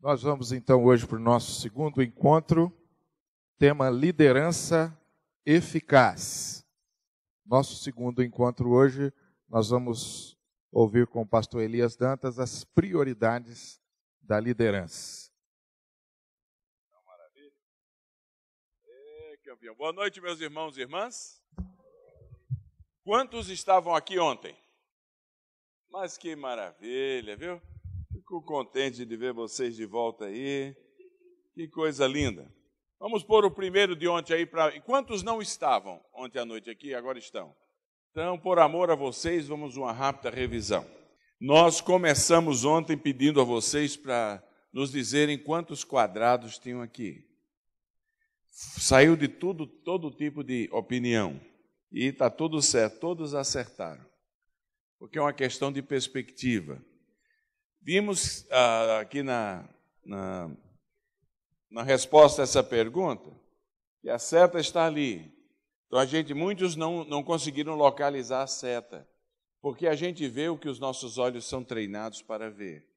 Nós vamos então hoje para o nosso segundo encontro, tema liderança eficaz. Nosso segundo encontro hoje, nós vamos ouvir com o pastor Elias Dantas as prioridades da liderança. Maravilha. Campeão. Boa noite, meus irmãos e irmãs. Quantos estavam aqui ontem? Mas que maravilha, viu? Fico contente de ver vocês de volta aí. Que coisa linda. Vamos pôr o primeiro de ontem aí para... Quantos não estavam ontem à noite aqui? Agora estão. Então, por amor a vocês, vamos uma rápida revisão. Nós começamos ontem pedindo a vocês para nos dizerem quantos quadrados tinham aqui. Saiu de tudo, todo tipo de opinião. E está tudo certo, todos acertaram. Porque é uma questão de perspectiva. Vimos aqui na resposta a essa pergunta que a seta está ali. Então, muitos não conseguiram localizar a seta, porque a gente vê o que os nossos olhos são treinados para ver.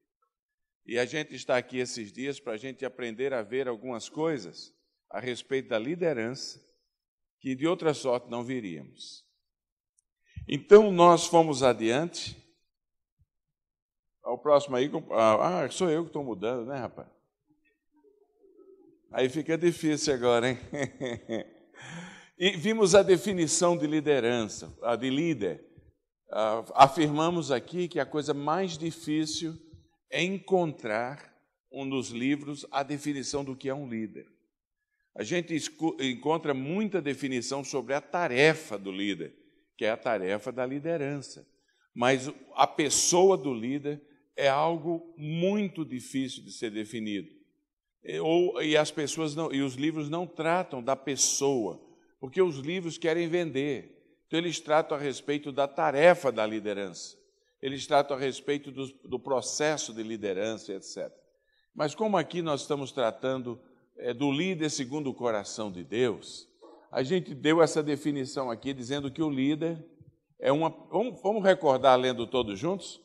E a gente está aqui esses dias para a gente aprender a ver algumas coisas a respeito da liderança que de outra sorte não viríamos. Então, nós fomos adiante. O próximo aí, sou eu que estou mudando, né, rapaz? Aí fica difícil agora, hein? E vimos a definição de liderança, a de líder. Afirmamos aqui que a coisa mais difícil é encontrar nos livros a definição do que é um líder. A gente encontra muita definição sobre a tarefa do líder, que é a tarefa da liderança. Mas a pessoa do líder é algo muito difícil de ser definido. E as pessoas e os livros não tratam da pessoa, porque os livros querem vender. Então, eles tratam a respeito da tarefa da liderança. Eles tratam a respeito do processo de liderança, etc. Mas como aqui nós estamos tratando do líder segundo o coração de Deus, a gente deu essa definição aqui, dizendo que o líder é uma... Vamos recordar lendo todos juntos?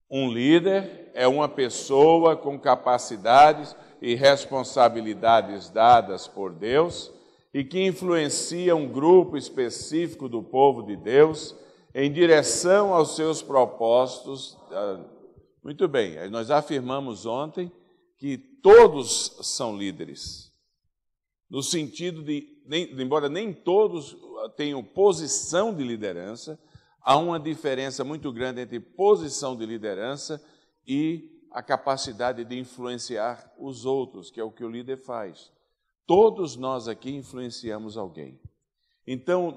Um líder é uma pessoa com capacidades e responsabilidades dadas por Deus e que influencia um grupo específico do povo de Deus em direção aos seus propósitos. Muito bem, nós afirmamos ontem que todos são líderes, no sentido de, embora nem todos tenham posição de liderança, há uma diferença muito grande entre posição de liderança e a capacidade de influenciar os outros, que é o que o líder faz. Todos nós aqui influenciamos alguém. Então,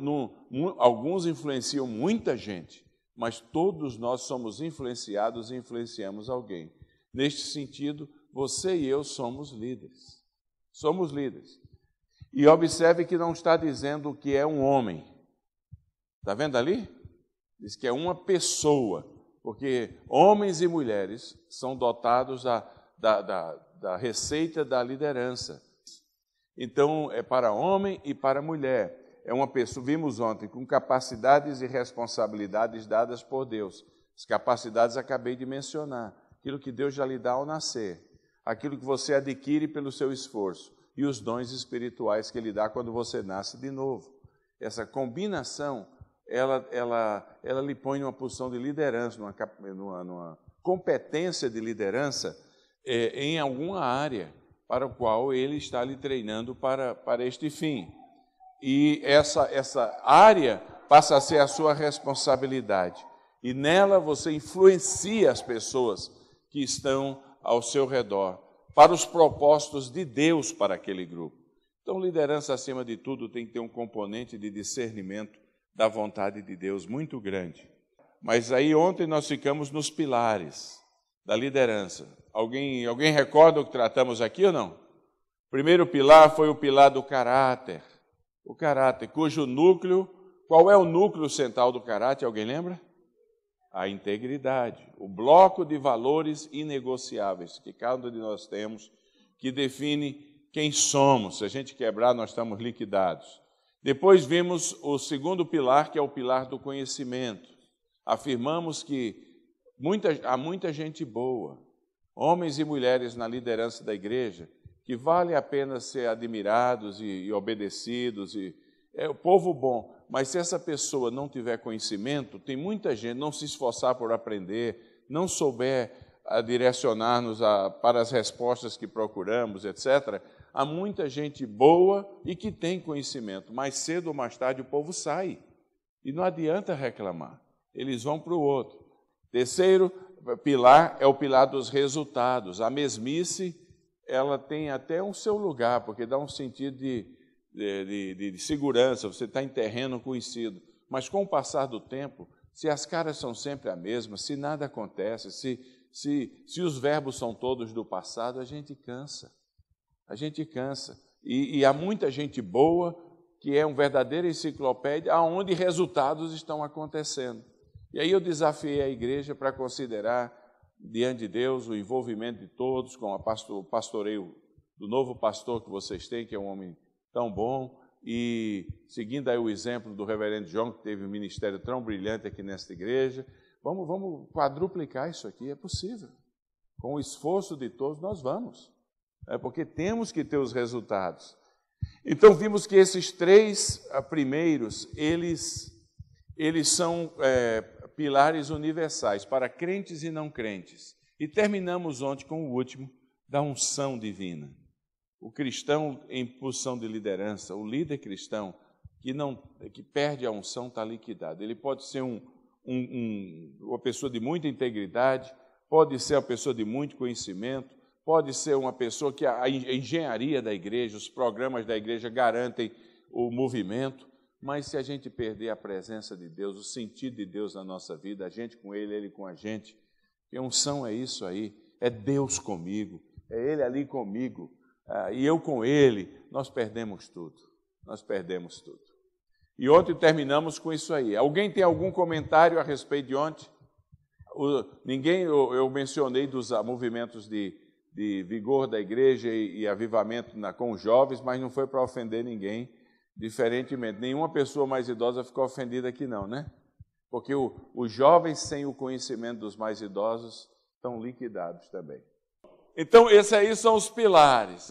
alguns influenciam muita gente, mas todos nós somos influenciados e influenciamos alguém. Neste sentido, você e eu somos líderes. Somos líderes. E observe que não está dizendo que é um homem. Está vendo ali? Diz que é uma pessoa, porque homens e mulheres são dotados da receita da liderança. Então, é para homem e para mulher. É uma pessoa, vimos ontem, com capacidades e responsabilidades dadas por Deus. As capacidades acabei de mencionar. Aquilo que Deus já lhe dá ao nascer. Aquilo que você adquire pelo seu esforço. E os dons espirituais que Ele dá quando você nasce de novo. Essa combinação... Ela lhe põe numa posição de liderança, numa competência de liderança em alguma área para o qual ele está lhe treinando para este fim. E essa área passa a ser a sua responsabilidade. E nela você influencia as pessoas que estão ao seu redor para os propósitos de Deus para aquele grupo. Então, liderança, acima de tudo, tem que ter um componente de discernimento da vontade de Deus muito grande. Mas aí ontem nós ficamos nos pilares da liderança. Alguém recorda o que tratamos aqui ou não? O primeiro pilar foi o pilar do caráter. O caráter, cujo núcleo... Qual é o núcleo central do caráter? Alguém lembra? A integridade. O bloco de valores inegociáveis que cada um de nós temos, que define quem somos. Se a gente quebrar, nós estamos liquidados. Depois vimos o segundo pilar, que é o pilar do conhecimento. Afirmamos que há muita gente boa, homens e mulheres na liderança da igreja, que vale a pena ser admirados e obedecidos, é o povo bom, mas se essa pessoa não tiver conhecimento, tem muita gente não se esforçar por aprender, não souber direcionar-nos para as respostas que procuramos, etc., há muita gente boa e que tem conhecimento, mas cedo ou mais tarde o povo sai, e não adianta reclamar, eles vão para o outro. Terceiro pilar é o pilar dos resultados. A mesmice, ela tem até um seu lugar, porque dá um sentido de segurança, você está em terreno conhecido. Mas com o passar do tempo, se as caras são sempre a mesma, se nada acontece, se os verbos são todos do passado, a gente cansa. A gente cansa. E há muita gente boa que é uma verdadeira enciclopédia, onde resultados estão acontecendo. E aí eu desafiei a igreja para considerar, diante de Deus, o envolvimento de todos, com o pastoreio do novo pastor que vocês têm, que é um homem tão bom, e seguindo aí o exemplo do reverendo João, que teve um ministério tão brilhante aqui nesta igreja, vamos quadruplicar isso aqui, é possível. Com o esforço de todos, nós vamos. Porque temos que ter os resultados. Então, vimos que esses três primeiros, eles são pilares universais para crentes e não crentes. E terminamos ontem com o último, da unção divina. O cristão em posição de liderança, o líder cristão que perde a unção está liquidado. Ele pode ser uma pessoa de muita integridade, pode ser uma pessoa de muito conhecimento, pode ser uma pessoa que a engenharia da igreja, os programas da igreja garantem o movimento, mas se a gente perder a presença de Deus, o sentido de Deus na nossa vida, a gente com Ele, Ele com a gente, e unção é isso aí, é Deus comigo, é Ele ali comigo, e eu com Ele, nós perdemos tudo. E ontem terminamos com isso aí. Alguém tem algum comentário a respeito de ontem? Eu mencionei dos movimentos de vigor da igreja e avivamento com os jovens, mas não foi para ofender ninguém, diferentemente. Nenhuma pessoa mais idosa ficou ofendida aqui não, né? Porque os jovens sem o conhecimento dos mais idosos estão liquidados também. Então, esses aí são os pilares,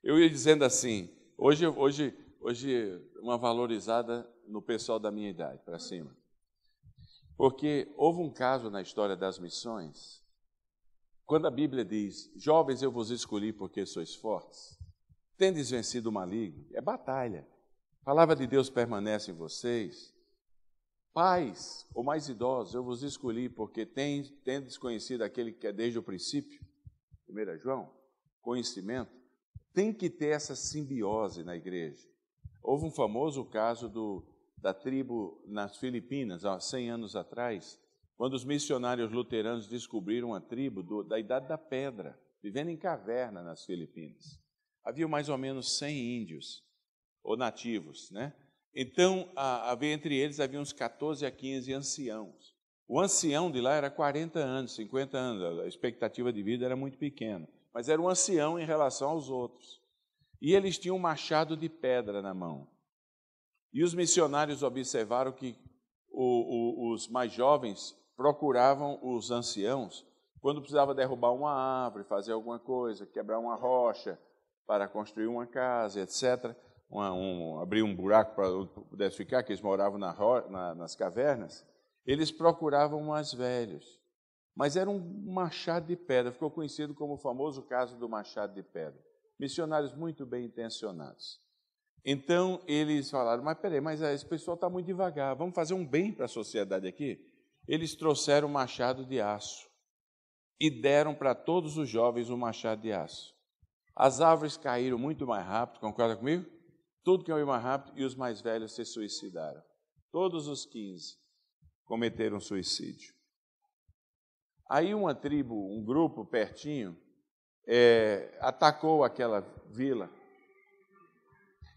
Eu ia dizendo assim, hoje uma valorizada no pessoal da minha idade, para cima. Porque houve um caso na história das missões, quando a Bíblia diz, jovens eu vos escolhi porque sois fortes, tendes vencido o maligno, é batalha. A palavra de Deus permanece em vocês. Pais, ou mais idosos, eu vos escolhi porque tendes conhecido aquele que é desde o princípio, 1 João, conhecimento, tem que ter essa simbiose na igreja. Houve um famoso caso da tribo nas Filipinas, há 100 anos atrás, quando os missionários luteranos descobriram uma tribo da Idade da Pedra, vivendo em caverna nas Filipinas. Havia mais ou menos 100 índios, ou nativos, né? Então, entre eles havia uns 14 a 15 anciãos. O ancião de lá era 40 anos, 50 anos, a expectativa de vida era muito pequena, mas era um ancião em relação aos outros. E eles tinham um machado de pedra na mão. E os missionários observaram que os mais jovens procuravam os anciãos quando precisava derrubar uma árvore, fazer alguma coisa, quebrar uma rocha para construir uma casa, etc. Abrir um buraco para pudesse ficar, que eles moravam nas cavernas. Eles procuravam mais velhos, mas era um machado de pedra, ficou conhecido como o famoso caso do machado de pedra. Missionários muito bem intencionados. Então, eles falaram, mas esse pessoal está muito devagar, vamos fazer um bem para a sociedade aqui? Eles trouxeram um machado de aço e deram para todos os jovens um machado de aço. As árvores caíram muito mais rápido, concorda comigo? Tudo caiu mais rápido e os mais velhos se suicidaram. Todos os 15 cometeram suicídio. Aí uma tribo, um grupo pertinho, atacou aquela vila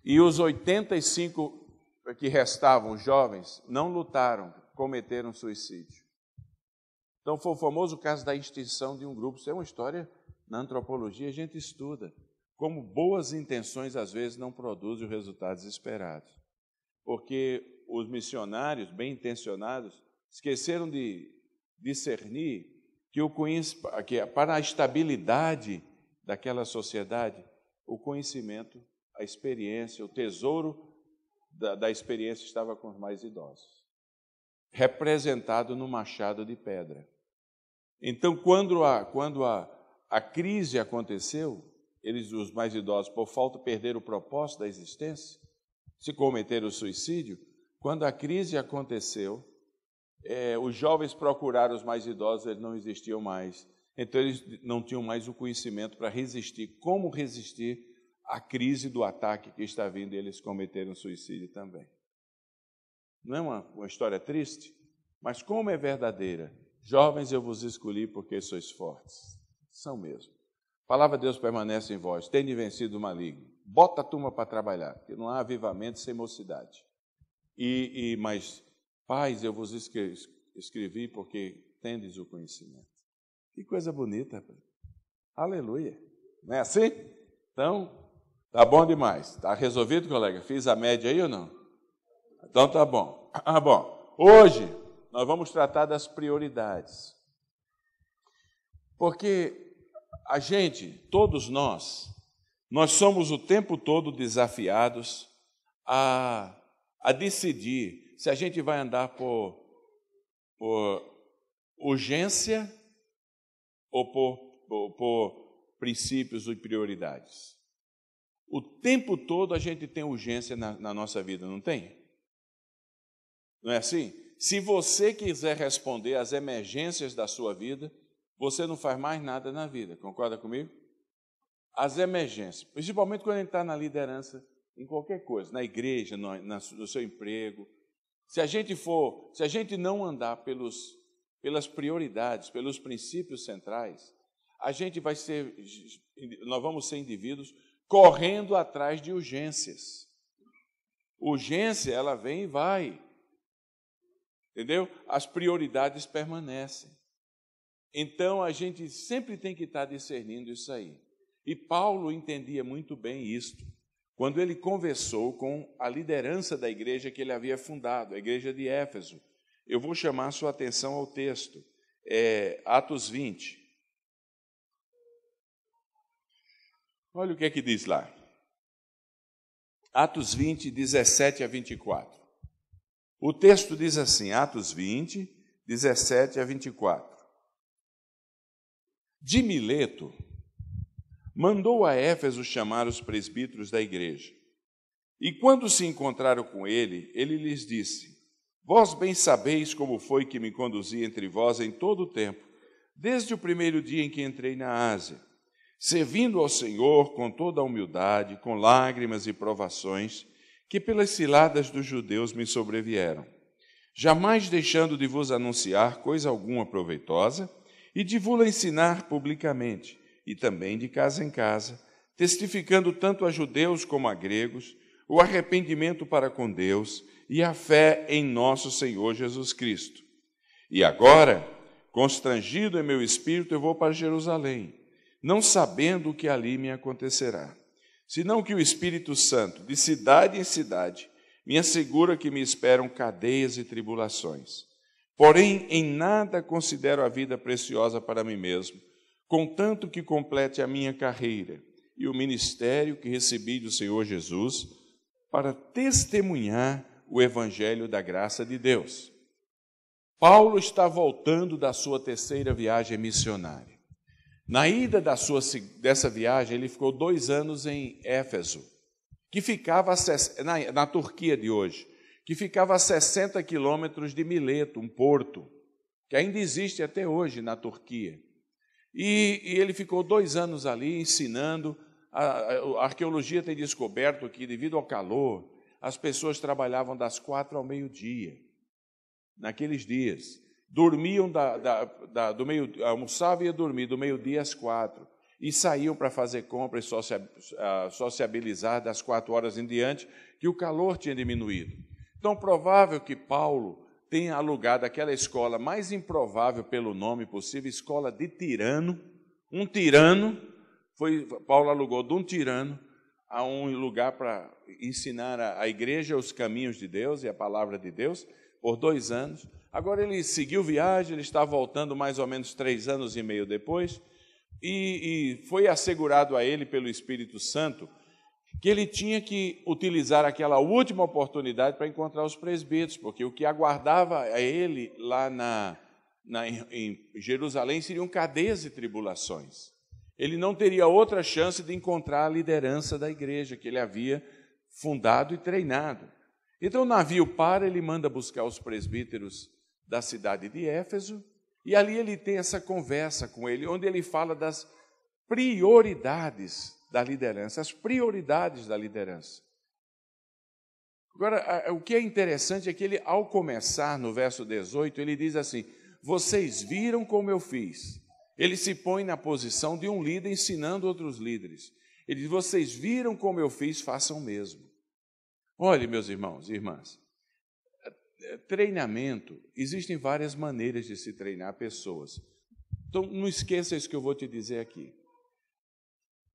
e os 85 que restavam, os jovens, não lutaram, cometeram suicídio. Então foi o famoso caso da extinção de um grupo. Isso é uma história, na antropologia a gente estuda, como boas intenções às vezes não produzem os resultados esperados. Porque os missionários, bem intencionados, esqueceram de discernir que para a estabilidade daquela sociedade, o conhecimento, a experiência, o tesouro da experiência estava com os mais idosos, representado no machado de pedra. Então, quando a crise aconteceu, os mais idosos, por falta, perderam o propósito da existência, se cometeram o suicídio. Quando a crise aconteceu, os jovens procuraram os mais idosos, eles não existiam mais. Então, eles não tinham mais o conhecimento para resistir. Como resistir à crise do ataque que está vindo, e eles cometeram suicídio também. Não é uma história triste? Mas como é verdadeira? Jovens, eu vos escolhi porque sois fortes. São mesmo. A palavra de Deus permanece em vós. Tende vencido o maligno. Bota a turma para trabalhar, porque não há avivamento sem mocidade. Mas, pais, eu vos escrevi porque tendes o conhecimento. Que coisa bonita. Aleluia. Não é assim? Então, tá bom demais. Tá resolvido, colega? Fiz a média aí ou não? Então tá bom. Bom, hoje nós vamos tratar das prioridades. Porque a gente, todos nós somos o tempo todo desafiados a decidir se a gente vai andar por urgência ou por princípios e prioridades. O tempo todo a gente tem urgência na nossa vida, não tem? Não é assim? Se você quiser responder às emergências da sua vida, você não faz mais nada na vida, concorda comigo? As emergências, principalmente quando a gente está na liderança, em qualquer coisa, na igreja, no seu emprego. Se a gente não andar pelas prioridades, pelos princípios centrais, nós vamos ser indivíduos correndo atrás de urgências. Urgência, ela vem e vai. Entendeu? As prioridades permanecem. Então, a gente sempre tem que estar discernindo isso aí. E Paulo entendia muito bem isto, quando ele conversou com a liderança da igreja que ele havia fundado, a igreja de Éfeso. Eu vou chamar a sua atenção ao texto, Atos 20. Olha o que é que diz lá. Atos 20, 17 a 24. O texto diz assim, Atos 20, 17 a 24. De Mileto, mandou a Éfeso chamar os presbíteros da igreja. E quando se encontraram com ele, ele lhes disse: Vós bem sabeis como foi que me conduzi entre vós em todo o tempo, desde o primeiro dia em que entrei na Ásia, servindo ao Senhor com toda a humildade, com lágrimas e provações, que pelas ciladas dos judeus me sobrevieram, jamais deixando de vos anunciar coisa alguma proveitosa e de vos ensinar publicamente, e também de casa em casa, testificando tanto a judeus como a gregos o arrependimento para com Deus e a fé em nosso Senhor Jesus Cristo. E agora, constrangido em meu espírito, eu vou para Jerusalém, não sabendo o que ali me acontecerá, senão que o Espírito Santo, de cidade em cidade, me assegura que me esperam cadeias e tribulações. Porém, em nada considero a vida preciosa para mim mesmo, contanto que complete a minha carreira e o ministério que recebi do Senhor Jesus para testemunhar o evangelho da graça de Deus. Paulo está voltando da sua terceira viagem missionária. Na ida dessa viagem, ele ficou 2 anos em Éfeso, que ficava na Turquia de hoje, que ficava a 60 quilômetros de Mileto, um porto, que ainda existe até hoje na Turquia. E ele ficou 2 anos ali ensinando. A arqueologia tem descoberto que, devido ao calor, as pessoas trabalhavam das 4 ao meio-dia, naqueles dias. Dormiam almoçavam e iam dormir do meio-dia às 4, e saíam para fazer compras e sociabilizar das 4 horas em diante, que o calor tinha diminuído. Então, provável que Paulo tenha alugado aquela escola mais improvável pelo nome possível, escola de tirano. Um tirano, Paulo alugou de um tirano a um lugar para ensinar a igreja os caminhos de Deus e a palavra de Deus por 2 anos. Agora ele seguiu viagem, ele está voltando mais ou menos 3 anos e meio depois, e foi assegurado a ele pelo Espírito Santo que ele tinha que utilizar aquela última oportunidade para encontrar os presbíteros, porque o que aguardava a ele lá em Jerusalém seriam cadeias e tribulações. Ele não teria outra chance de encontrar a liderança da igreja que ele havia fundado e treinado. Então o navio para, ele manda buscar os presbíteros da cidade de Éfeso, e ali ele tem essa conversa com ele, onde ele fala das prioridades da liderança, as prioridades da liderança. Agora, o que é interessante é que ele, ao começar no verso 18, ele diz assim: vocês viram como eu fiz. Ele se põe na posição de um líder ensinando outros líderes. Ele diz: vocês viram como eu fiz, façam o mesmo. Olhe, meus irmãos e irmãs, treinamento, existem várias maneiras de se treinar pessoas. Então, não esqueça isso que eu vou te dizer aqui.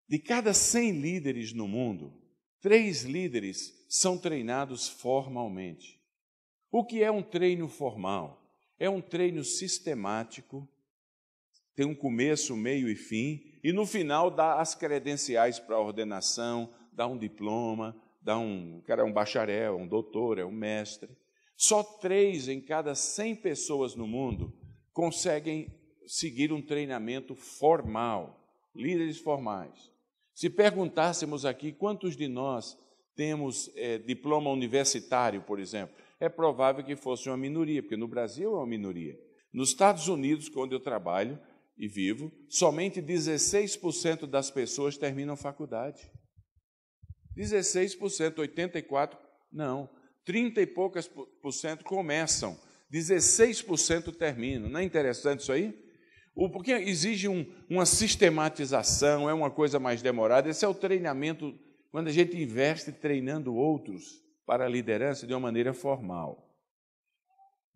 De cada 100 líderes no mundo, 3 líderes são treinados formalmente. O que é um treino formal? É um treino sistemático, tem um começo, meio e fim, e no final dá as credenciais para a ordenação, dá um diploma, o cara é um bacharel, um doutor, é um mestre. Só 3 em cada 100 pessoas no mundo conseguem seguir um treinamento formal, líderes formais. Se perguntássemos aqui quantos de nós temos diploma universitário, por exemplo, é provável que fosse uma minoria, porque no Brasil é uma minoria. Nos Estados Unidos, onde eu trabalho e vivo, somente 16% das pessoas terminam faculdade. 16%, 84%, não. 30 e poucas por cento começam, 16% terminam. Não é interessante isso aí? Porque exige uma sistematização, é uma coisa mais demorada. Esse é o treinamento, quando a gente investe treinando outros para a liderança de uma maneira formal.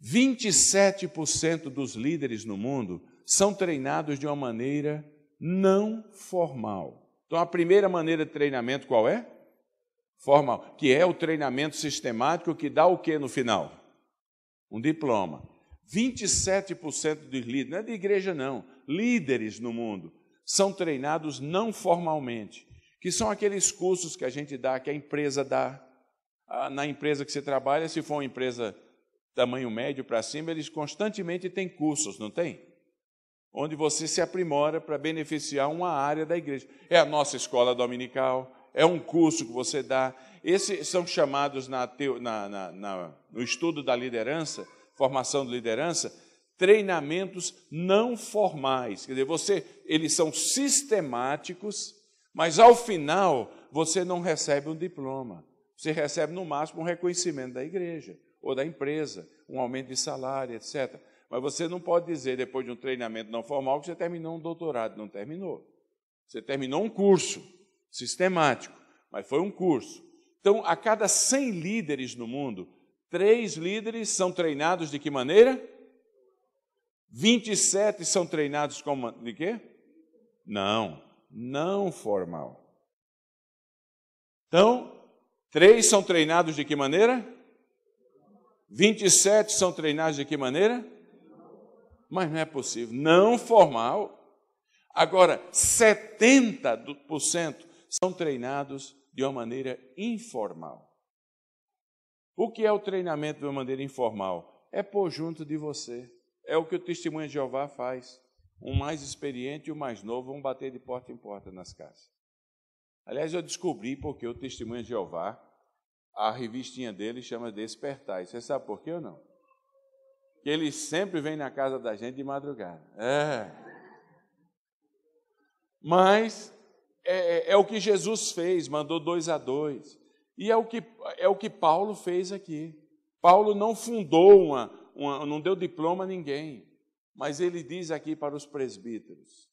27% dos líderes no mundo são treinados de uma maneira não formal. Então, a primeira maneira de treinamento qual é? Formal, que é o treinamento sistemático que dá o que no final? Um diploma. 27% dos líderes, não é de igreja não, líderes no mundo, são treinados não formalmente, que são aqueles cursos que a gente dá, que a empresa dá. Na empresa que você trabalha, se for uma empresa tamanho médio para cima, eles constantemente têm cursos, não tem? Onde você se aprimora para beneficiar uma área da igreja. É a nossa escola dominical, é um curso que você dá. Esses são chamados no estudo da liderança, formação de liderança, treinamentos não formais. Quer dizer, eles são sistemáticos, mas ao final você não recebe um diploma. Você recebe no máximo um reconhecimento da igreja ou da empresa, um aumento de salário, etc. Mas você não pode dizer, depois de um treinamento não formal, que você terminou um doutorado. Não terminou. Você terminou um curso sistemático, mas foi um curso. Então, a cada 100 líderes no mundo, 3 líderes são treinados de que maneira? 27 são treinados de quê? Não formal. Então, 3 são treinados de que maneira? 27 são treinados de que maneira? Mas não é possível. Não formal. Agora, 70% são treinados de uma maneira informal. O que é o treinamento de uma maneira informal? É pôr junto de você. É o que o Testemunha de Jeová faz. Um mais experiente e o mais novo vão bater de porta em porta nas casas. Aliás, eu descobri porque o Testemunha de Jeová, a revistinha dele chama Despertar. E você sabe por quê ou não? Que ele sempre vem na casa da gente de madrugada. Mas é o que Jesus fez, mandou 2 a 2. E é o que Paulo fez aqui. Paulo não fundou não deu diploma a ninguém, mas ele diz aqui para os presbíteros: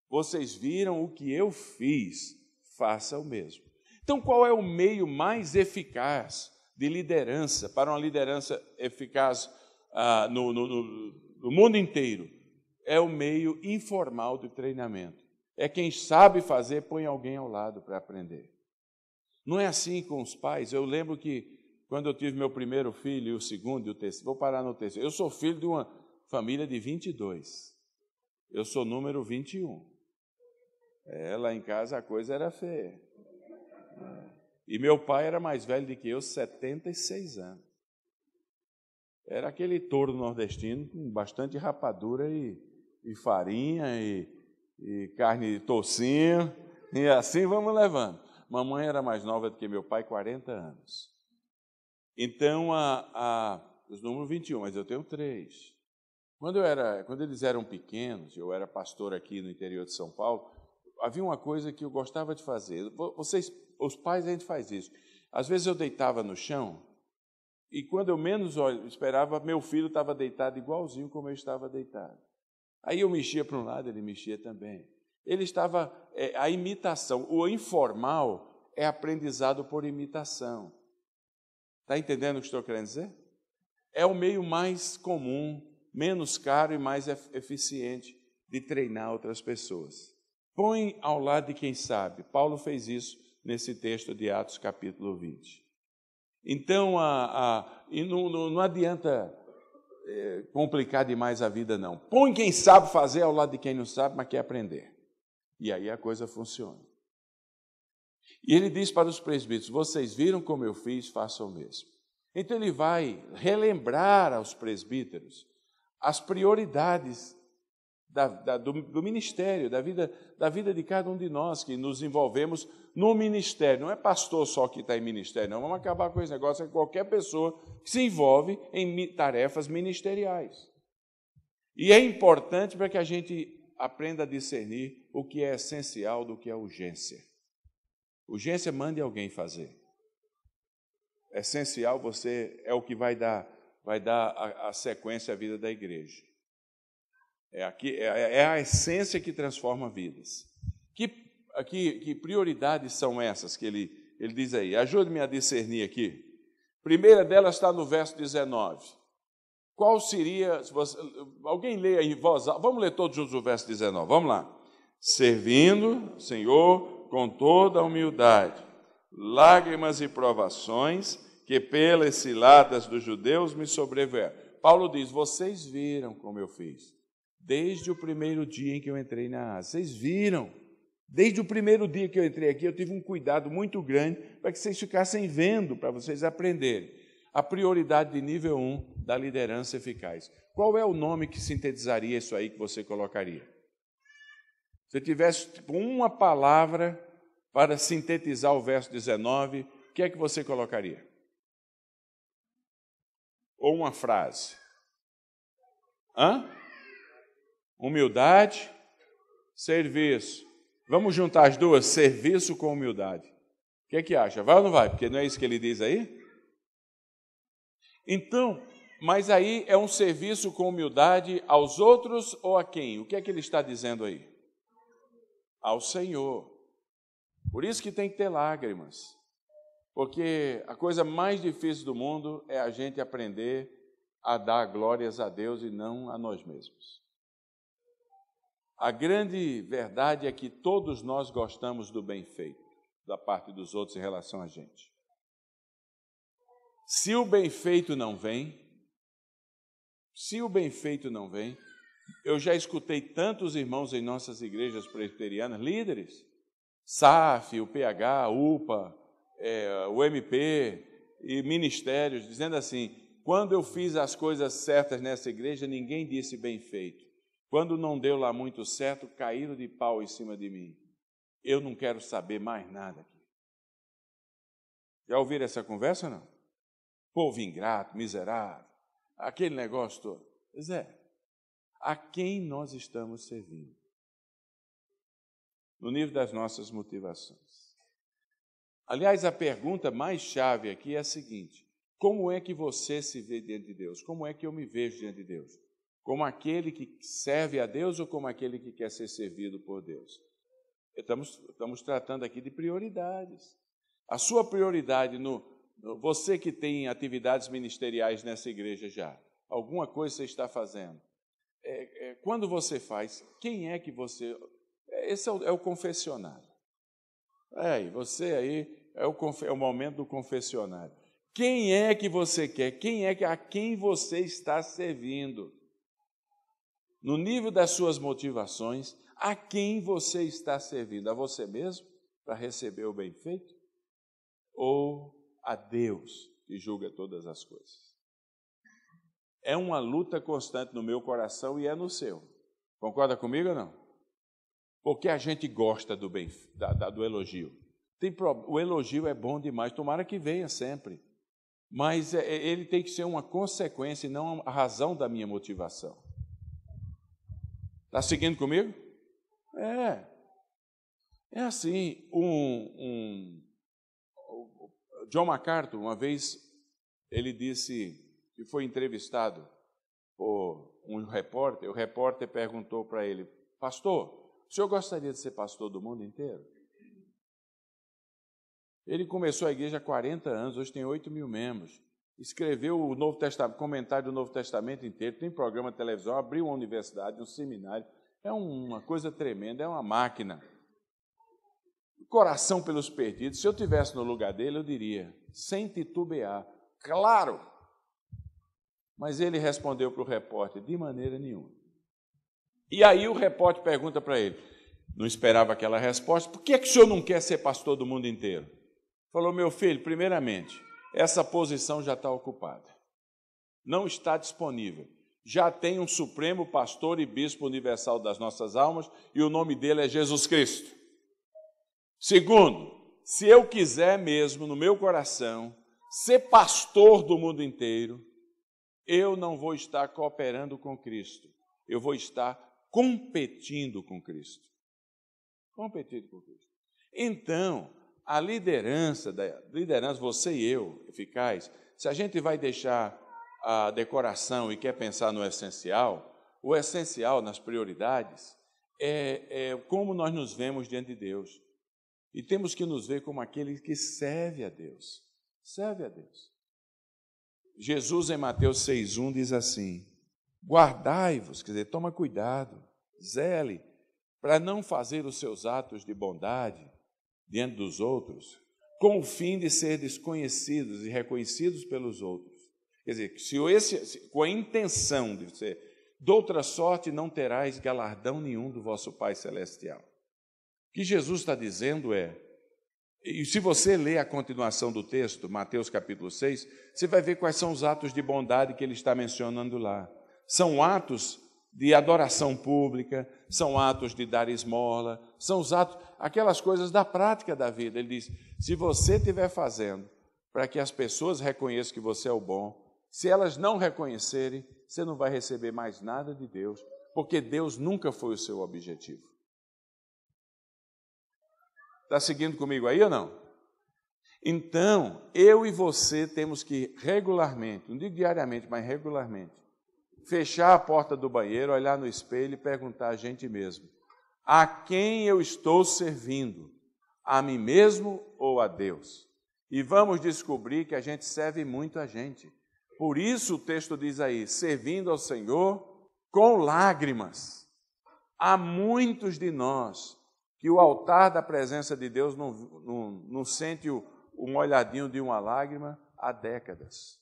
vocês viram o que eu fiz, faça o mesmo. Então, qual é o meio mais eficaz de liderança, para uma liderança eficaz no mundo inteiro? É o meio informal de treinamento. É quem sabe fazer, põe alguém ao lado para aprender. Não é assim com os pais. Eu lembro que quando eu tive meu primeiro filho, e o segundo e o terceiro, vou parar no terceiro. Eu sou filho de uma família de 22. Eu sou número 21. Lá em casa a coisa era feia. E meu pai era mais velho do que eu, 76 anos. Era aquele touro nordestino com bastante rapadura e farinha e carne de toucinho, e assim vamos levando. Mamãe era mais nova do que meu pai, 40 anos. Então, os números 21, mas eu tenho 3. Quando eles eram pequenos, eu era pastor aqui no interior de São Paulo, havia uma coisa que eu gostava de fazer. Os pais, a gente faz isso. Às vezes eu deitava no chão, e quando eu menos esperava, meu filho estava deitado igualzinho como eu estava deitado. Aí eu mexia para um lado, ele mexia também. Ele estava... a imitação, o informal é aprendizado por imitação. Está entendendo o que estou querendo dizer? É o meio mais comum, menos caro e mais eficiente de treinar outras pessoas. Põe ao lado de quem sabe. Paulo fez isso nesse texto de Atos, capítulo 20. Então, e não adianta complicar demais a vida, não. Põe quem sabe fazer ao lado de quem não sabe, mas quer aprender. E aí a coisa funciona. E ele diz para os presbíteros, vocês viram como eu fiz, façam o mesmo. Então ele vai relembrar aos presbíteros as prioridades do ministério, da vida de cada um de nós que nos envolvemos no ministério. Não é pastor só que está em ministério, não. Vamos acabar com esse negócio, é qualquer pessoa que se envolve em tarefas ministeriais. E é importante para que a gente aprenda a discernir o que é essencial do que é urgência. Urgência, mande alguém fazer. Essencial, você é o que vai dar a sequência à vida da igreja. É a essência que transforma vidas. Que prioridades são essas que ele diz aí? Ajude-me a discernir aqui. Primeira delas está no verso 19. Qual seria... alguém lê aí em voz alta. Vamos ler todos juntos o verso 19. Vamos lá. Servindo, Senhor, com toda a humildade, lágrimas e provações que pelas ciladas dos judeus me sobrevieram. Paulo diz, vocês viram como eu fiz. Desde o primeiro dia em que eu entrei na Ásia. Vocês viram? Desde o primeiro dia que eu entrei aqui, eu tive um cuidado muito grande para que vocês ficassem vendo, para vocês aprenderem. A prioridade de nível 1 da liderança eficaz. Qual é o nome que sintetizaria isso aí que você colocaria? Se tivesse uma palavra para sintetizar o verso 19, o que é que você colocaria? Ou uma frase? Humildade, serviço. Vamos juntar as duas, serviço com humildade. O que acha? Vai ou não vai? Porque não é isso que ele diz aí? Então, mas aí é um serviço com humildade aos outros ou a quem? O que é que ele está dizendo aí? Ao Senhor. Por isso que tem que ter lágrimas. Porque a coisa mais difícil do mundo é a gente aprender a dar glórias a Deus e não a nós mesmos. A grande verdade é que todos nós gostamos do bem feito da parte dos outros em relação a gente. Se o bem feito não vem, eu já escutei tantos irmãos em nossas igrejas presbiterianas, líderes, SAF, o PH, UPA, o MP e ministérios, dizendo assim, quando eu fiz as coisas certas nessa igreja, ninguém disse bem feito. Quando não deu lá muito certo, caíram de pau em cima de mim. Eu não quero saber mais nada aqui. Já ouviram essa conversa, não? Povo ingrato, miserável, aquele negócio todo. Pois é, a quem nós estamos servindo? No nível das nossas motivações. Aliás, a pergunta mais chave aqui é a seguinte, como é que você se vê diante de Deus? Como é que eu me vejo diante de Deus? Como aquele que serve a Deus ou como aquele que quer ser servido por Deus? Estamos tratando aqui de prioridades. A sua prioridade, você que tem atividades ministeriais nessa igreja já, alguma coisa você está fazendo. Quando você faz, quem é que você... Esse é o confessionário. Você aí é o momento do confessionário. Quem é que você quer? A quem você está servindo? No nível das suas motivações, a quem você está servindo? A você mesmo, para receber o bem feito? Ou a Deus, que julga todas as coisas? É uma luta constante no meu coração e é no seu. Concorda comigo ou não? Porque a gente gosta do elogio. O elogio é bom demais, tomara que venha sempre. Mas ele tem que ser uma consequência e não a razão da minha motivação. Está seguindo comigo? É assim. John MacArthur, uma vez, ele disse que foi entrevistado por um repórter. O repórter perguntou para ele: pastor, o senhor gostaria de ser pastor do mundo inteiro? Ele começou a igreja há 40 anos, hoje tem 8 mil membros. Escreveu o Novo Testamento, comentário do Novo Testamento inteiro, tem programa de televisão, abriu uma universidade, um seminário. É uma coisa tremenda, é uma máquina. Coração pelos perdidos. Se eu estivesse no lugar dele, eu diria, sem titubear, claro. Mas ele respondeu para o repórter, de maneira nenhuma. E aí o repórter pergunta para ele, não esperava aquela resposta, por que o senhor não quer ser pastor do mundo inteiro? Falou, meu filho, primeiramente, essa posição já está ocupada. Não está disponível. Já tem um supremo pastor e bispo universal das nossas almas e o nome dele é Jesus Cristo. Segundo, se eu quiser mesmo, no meu coração, ser pastor do mundo inteiro, eu não vou estar cooperando com Cristo. Eu vou estar competindo com Cristo. Competindo com Cristo. Então, a liderança, você e eu, eficaz, se a gente vai deixar a decoração e quer pensar no essencial, o essencial nas prioridades é como nós nos vemos diante de Deus. E temos que nos ver como aquele que serve a Deus. Serve a Deus. Jesus, em Mateus 6,1, diz assim, guardai-vos, quer dizer, toma cuidado, zele, para não fazer os seus atos de bondade diante dos outros, com o fim de ser desconhecidos e reconhecidos pelos outros. Quer dizer, com a intenção de ser, de outra sorte não terás galardão nenhum do vosso Pai Celestial. O que Jesus está dizendo e se você ler a continuação do texto, Mateus capítulo 6, você vai ver quais são os atos de bondade que ele está mencionando lá. São atos de adoração pública, são atos de dar esmola, são os atos, aquelas coisas da prática da vida. Ele diz, se você estiver fazendo para que as pessoas reconheçam que você é o bom, se elas não reconhecerem, você não vai receber mais nada de Deus, porque Deus nunca foi o seu objetivo. Está seguindo comigo aí ou não? Então, eu e você temos que regularmente, não digo diariamente, mas regularmente, fechar a porta do banheiro, olhar no espelho e perguntar a gente mesmo, a quem eu estou servindo? A mim mesmo ou a Deus? E vamos descobrir que a gente serve muito a gente. Por isso o texto diz aí, servindo ao Senhor com lágrimas. Há muitos de nós que o altar da presença de Deus não sente um olhadinho de uma lágrima há décadas.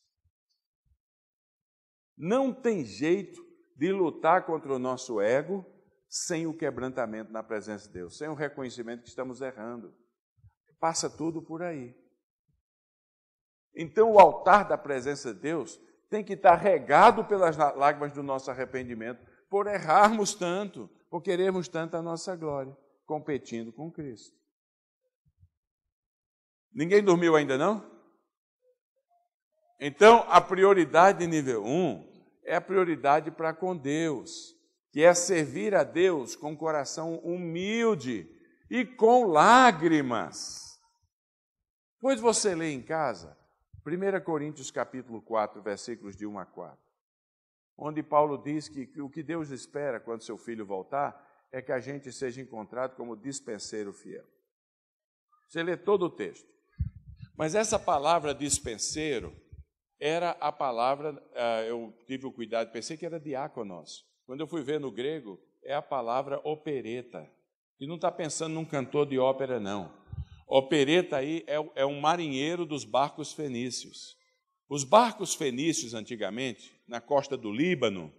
Não tem jeito de lutar contra o nosso ego sem o quebrantamento na presença de Deus, sem o reconhecimento que estamos errando. Passa tudo por aí. Então, o altar da presença de Deus tem que estar regado pelas lágrimas do nosso arrependimento, por errarmos tanto, por querermos tanto a nossa glória, competindo com Cristo. Ninguém dormiu ainda, não? Então, a prioridade de nível 1 é a prioridade para com Deus, que é servir a Deus com coração humilde e com lágrimas. Pois você lê em casa, 1 Coríntios capítulo 4, versículos de 1 a 4, onde Paulo diz que o que Deus espera quando seu filho voltar é que a gente seja encontrado como dispenseiro fiel. Você lê todo o texto. Mas essa palavra dispenseiro era a palavra, eu tive o cuidado, pensei que era diáconos. Quando eu fui ver no grego, é a palavra opereta. E não está pensando num cantor de ópera, não. Opereta aí é um marinheiro dos barcos fenícios. Os barcos fenícios, antigamente, na costa do Líbano,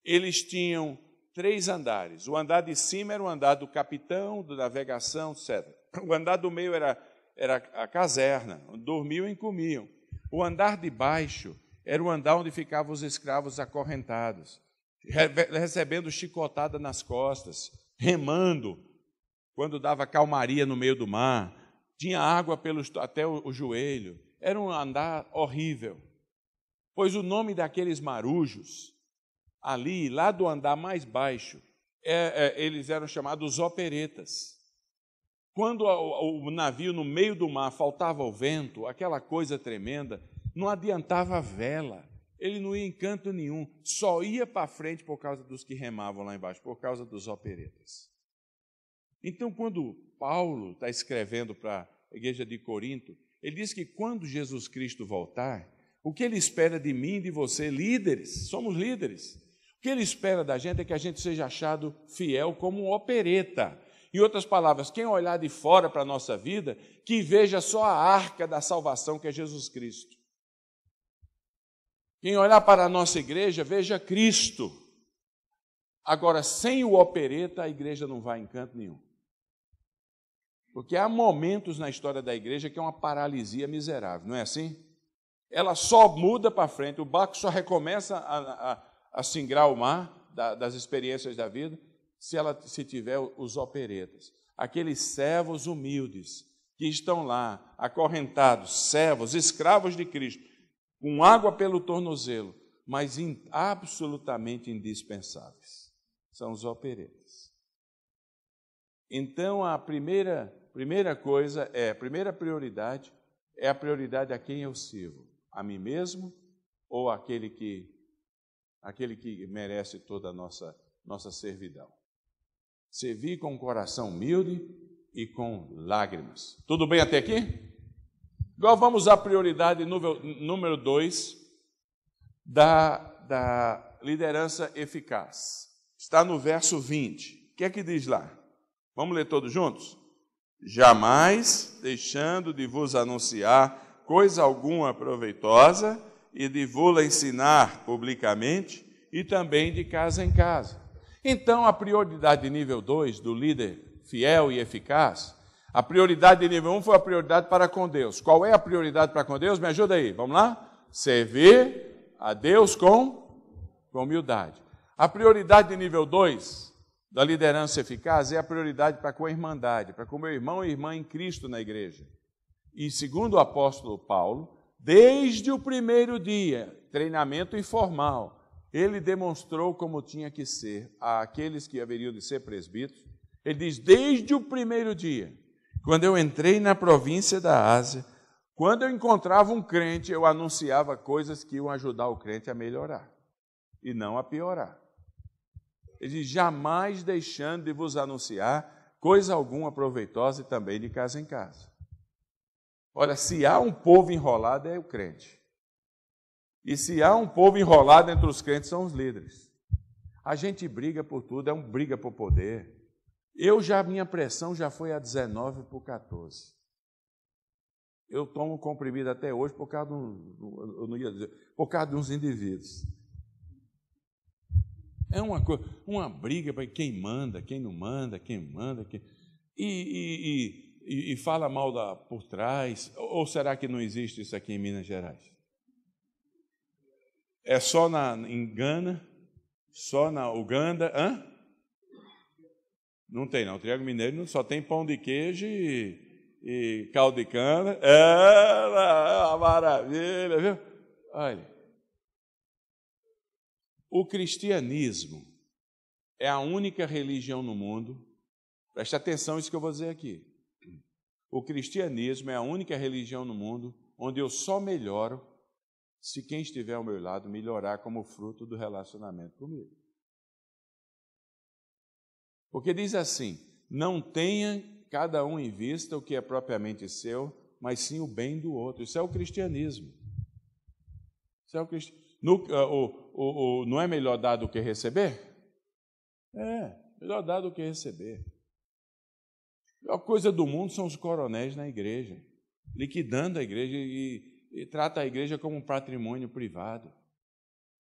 eles tinham 3 andares. O andar de cima era o andar do capitão, da navegação, etc. O andar do meio era a caserna, onde dormiam e comiam. O andar de baixo era o andar onde ficavam os escravos acorrentados, recebendo chicotada nas costas, remando, quando dava calmaria no meio do mar, tinha água até o joelho. Era um andar horrível, pois o nome daqueles marujos, ali, lá do andar mais baixo, eles eram chamados operetas. Quando o navio no meio do mar faltava o vento, aquela coisa tremenda, não adiantava a vela, ele não ia em canto nenhum, só ia para frente por causa dos que remavam lá embaixo, por causa dos operetas. Então, quando Paulo está escrevendo para a igreja de Corinto, ele diz que quando Jesus Cristo voltar, o que ele espera de mim e de você, líderes, somos líderes, o que ele espera da gente é que a gente seja achado fiel como um opereta. Em outras palavras, quem olhar de fora para a nossa vida, que veja só a arca da salvação que é Jesus Cristo. Quem olhar para a nossa igreja, veja Cristo. Agora, sem o opereta, a igreja não vai em canto nenhum. Porque há momentos na história da igreja que é uma paralisia miserável, não é assim? Ela só muda para frente, o barco só recomeça a singrar o mar das experiências da vida, se tiver os operetas. Aqueles servos humildes que estão lá, acorrentados, servos, escravos de Cristo, com água pelo tornozelo, mas absolutamente indispensáveis. São os operetas. Então, a primeira coisa a primeira prioridade é a prioridade a quem eu sirvo, a mim mesmo ou aquele que merece toda a nossa servidão. Servir com um coração humilde e com lágrimas. Tudo bem até aqui? Agora vamos à prioridade número 2 da liderança eficaz. Está no verso 20. O que é que diz lá? Vamos ler todos juntos? Jamais deixando de vos anunciar coisa alguma proveitosa e de vos ensinar publicamente e também de casa em casa. Então, a prioridade de nível 2 do líder fiel e eficaz, a prioridade de nível 1 foi a prioridade para com Deus. Qual é a prioridade para com Deus? Me ajuda aí, vamos lá? Servir a Deus com humildade. A prioridade de nível 2 da liderança eficaz é a prioridade para com a irmandade, para com o meu irmão e irmã em Cristo na igreja. E segundo o apóstolo Paulo, desde o primeiro dia, treinamento informal, ele demonstrou como tinha que ser àqueles que haveriam de ser presbíteros. Ele diz, desde o primeiro dia, quando eu entrei na província da Ásia, quando eu encontrava um crente, eu anunciava coisas que iam ajudar o crente a melhorar e não a piorar. Ele diz, jamais deixando de vos anunciar coisa alguma proveitosa e também de casa em casa. Olha, se há um povo enrolado, é o crente. E se há um povo enrolado entre os crentes, são os líderes. A gente briga por tudo, é um briga por poder. Minha pressão já foi a 19 por 14. Eu tomo comprimido até hoje por causa por causa de uns indivíduos. É uma briga para quem manda, quem não manda, quem manda, e fala mal por trás. Ou será que não existe isso aqui em Minas Gerais? É só em Gana, só na Uganda, Não tem não, Triângulo Mineiro só tem pão de queijo e caldo de cana. É uma maravilha, viu? Olha, o cristianismo é a única religião no mundo, preste atenção nisso que eu vou dizer aqui. O cristianismo é a única religião no mundo onde eu só melhoro se quem estiver ao meu lado melhorar como fruto do relacionamento comigo. Porque diz assim, não tenha cada um em vista o que é propriamente seu, mas sim o bem do outro. Isso é o cristianismo. Isso é o cristianismo. Não é melhor dar do que receber? É, melhor dar do que receber. A coisa do mundo são os coronéis na igreja, liquidando a igreja e trata a igreja como um patrimônio privado.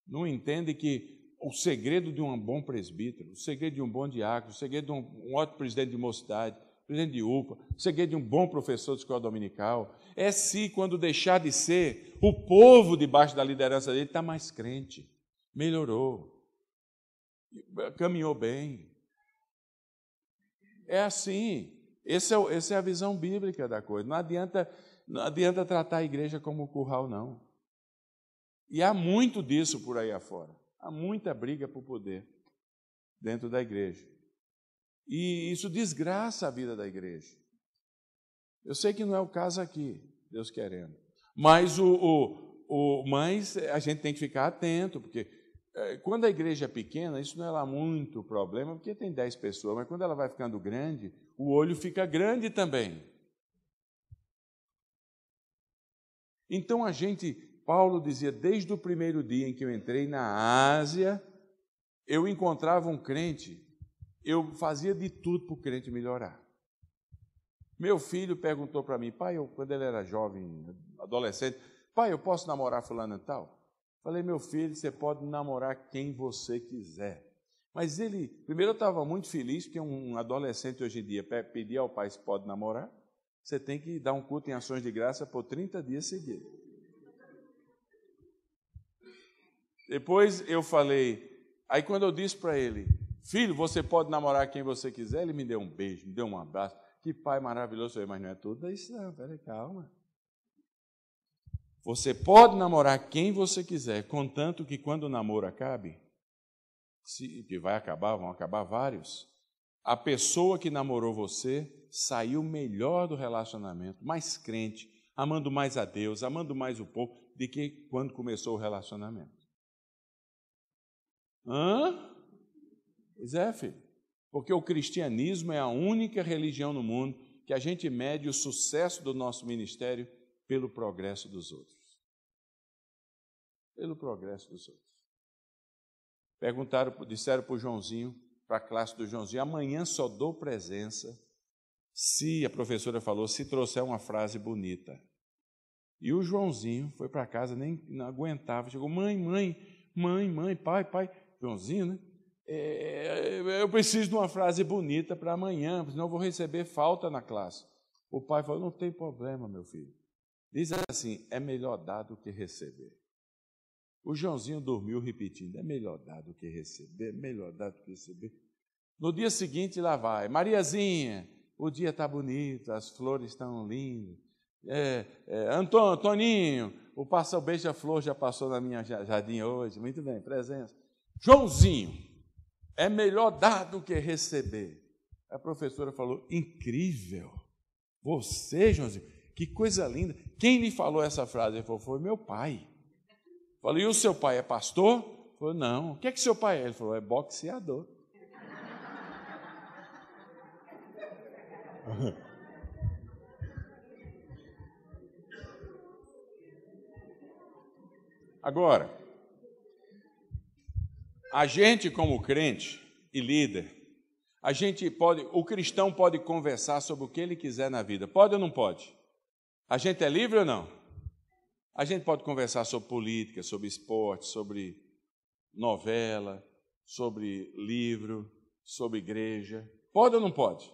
Não entende que o segredo de um bom presbítero, o segredo de um bom diácono, o segredo de um ótimo presidente de mocidade, presidente de UPA, o segredo de um bom professor de escola dominical, é se, quando deixar de ser, o povo debaixo da liderança dele está mais crente, melhorou, caminhou bem. É assim. Essa é a visão bíblica da coisa. Não adianta tratar a igreja como curral, não. E há muito disso por aí afora. Há muita briga por poder dentro da igreja. E isso desgraça a vida da igreja. Eu sei que não é o caso aqui, Deus querendo. Mas, mas a gente tem que ficar atento, porque quando a igreja é pequena, isso não é lá muito problema, porque tem 10 pessoas, mas quando ela vai ficando grande, o olho fica grande também. Então Paulo dizia, desde o primeiro dia em que eu entrei na Ásia, eu encontrava um crente, eu fazia de tudo para o crente melhorar. Meu filho perguntou para mim, pai, quando ele era jovem, adolescente, pai, eu posso namorar fulano e tal? Falei, meu filho, você pode namorar quem você quiser. Mas primeiro eu estava muito feliz, porque um adolescente hoje em dia pedir ao pai se pode namorar, você tem que dar um culto em ações de graça por 30 dias seguidos. Depois eu falei, aí quando eu disse para ele, filho, você pode namorar quem você quiser, ele me deu um beijo, me deu um abraço, que pai maravilhoso, mas não é tudo isso não, peraí, calma. Você pode namorar quem você quiser, contanto que quando o namoro acabe, que vai acabar, vão acabar vários, a pessoa que namorou você saiu melhor do relacionamento, mais crente, amando mais a Deus, amando mais o povo, do que quando começou o relacionamento. Pois é, filho. Porque o cristianismo é a única religião no mundo que a gente mede o sucesso do nosso ministério pelo progresso dos outros. Pelo progresso dos outros. Disseram para o Joãozinho, para a classe do Joãozinho, amanhã só dou presença se, a professora falou, se trouxer uma frase bonita. E o Joãozinho foi para casa, nem não aguentava, chegou, mãe, pai, Joãozinho, né? Eu preciso de uma frase bonita para amanhã, senão eu vou receber falta na classe. O pai falou, não tem problema, meu filho. Diz assim, é melhor dar do que receber. O Joãozinho dormiu repetindo, é melhor dar do que receber, é melhor dar do que receber. No dia seguinte, lá vai, Mariazinha, o dia está bonito, as flores estão lindas. Antoninho, o beija-flor já passou na minha jardim hoje, muito bem, presença. Joãozinho, é melhor dar do que receber. A professora falou, incrível, você, Joãozinho, que coisa linda. Quem lhe falou essa frase? Ele falou, foi meu pai. Falei, e o seu pai é pastor? Ele falou, não. O que é que seu pai é? Ele falou, é boxeador. Agora, a gente como crente e líder, o cristão pode conversar sobre o que ele quiser na vida. Pode ou não pode? A gente é livre ou não? A gente pode conversar sobre política, sobre esporte, sobre novela, sobre livro, sobre igreja. Pode ou não pode?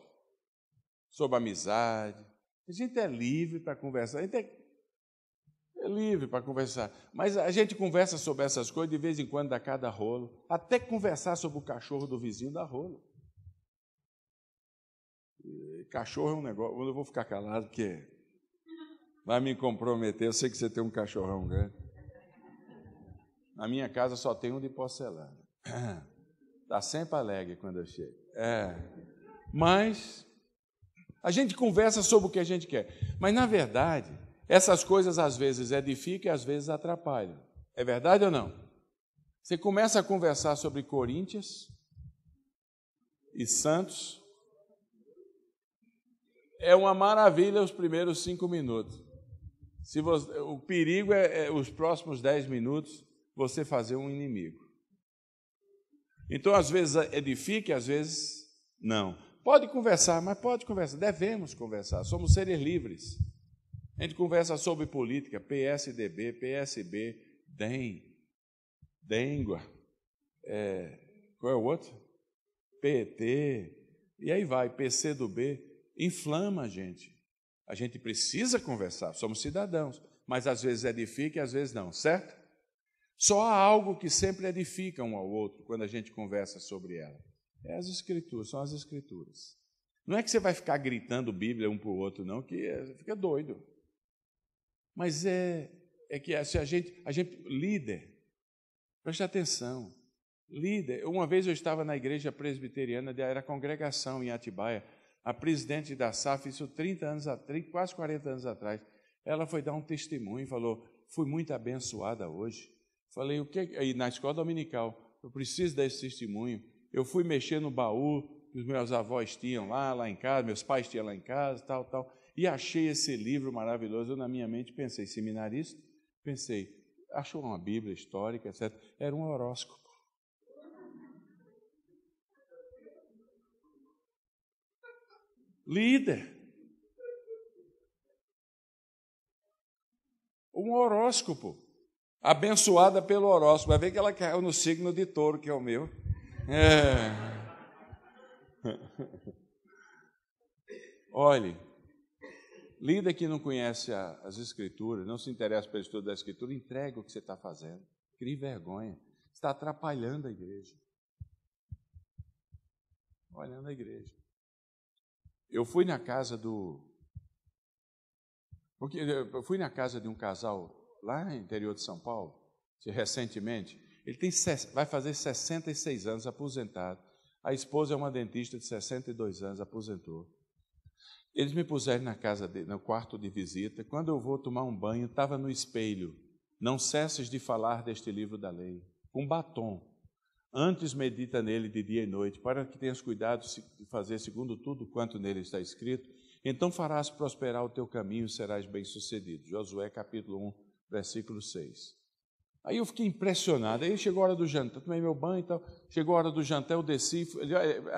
Sobre amizade. A gente é livre para conversar. A gente é livre para conversar. Mas a gente conversa sobre essas coisas de vez em quando, dá cada rolo. Até conversar sobre o cachorro do vizinho dá rolo. Cachorro é um negócio. Eu vou ficar calado porque vai me comprometer. Eu sei que você tem um cachorrão grande. Na minha casa só tem um de porcelana. Está sempre alegre quando eu chego. Mas a gente conversa sobre o que a gente quer. Mas, na verdade, essas coisas às vezes edificam e às vezes atrapalham. É verdade ou não? Você começa a conversar sobre Corinthians e Santos. É uma maravilha os primeiros 5 minutos. O perigo é os próximos 10 minutos você fazer um inimigo. Então, às vezes edifica, às vezes não. Pode conversar, mas pode conversar. Devemos conversar. Somos seres livres. A gente conversa sobre política, PSDB, PSB, DEM, DENGUA, qual é o outro? PT, e aí vai, PCdoB, inflama a gente. A gente precisa conversar, somos cidadãos, mas às vezes edifica e às vezes não, certo? Só há algo que sempre edifica um ao outro quando a gente conversa sobre ela. É as Escrituras, são as Escrituras. Não é que você vai ficar gritando Bíblia um para o outro, não, que fica doido. Mas é que se a gente, líder, preste atenção, líder. Uma vez eu estava na igreja presbiteriana, era congregação em Atibaia, a presidente da SAF, isso 30 anos atrás, quase 40 anos atrás, ela foi dar um testemunho e falou, fui muito abençoada hoje. Falei, o que? Aí na escola dominical, eu preciso desse testemunho. Eu fui mexer no baú que os meus avós tinham lá em casa, meus pais tinham lá em casa, tal, e achei esse livro maravilhoso. Eu, na minha mente, pensei, seminarista? Pensei, achou uma Bíblia histórica, etc. Era um horóscopo. Líder. Um horóscopo. Abençoada pelo horóscopo. Vai ver que ela caiu no signo de Touro, que é o meu. Olhe, líder que não conhece as Escrituras, não se interessa pelo estudo da Escritura, entrega o que você está fazendo. Crie vergonha. Você está atrapalhando a igreja. Olhando a igreja. Eu fui na casa de um casal lá no interior de São Paulo, recentemente. Ele vai fazer 66 anos, aposentado. A esposa é uma dentista de 62 anos, aposentou. Eles me puseram no quarto de visita. Quando eu vou tomar um banho, estava no espelho. Não cesses de falar deste livro da lei, com batom. Antes medita nele de dia e noite, para que tenhas cuidado de fazer segundo tudo quanto nele está escrito. Então farás prosperar o teu caminho e serás bem-sucedido. Josué capítulo 1, versículo 6. Aí eu fiquei impressionado. Aí chegou a hora do jantar, tomei meu banho e tal. Chegou a hora do jantar, eu desci.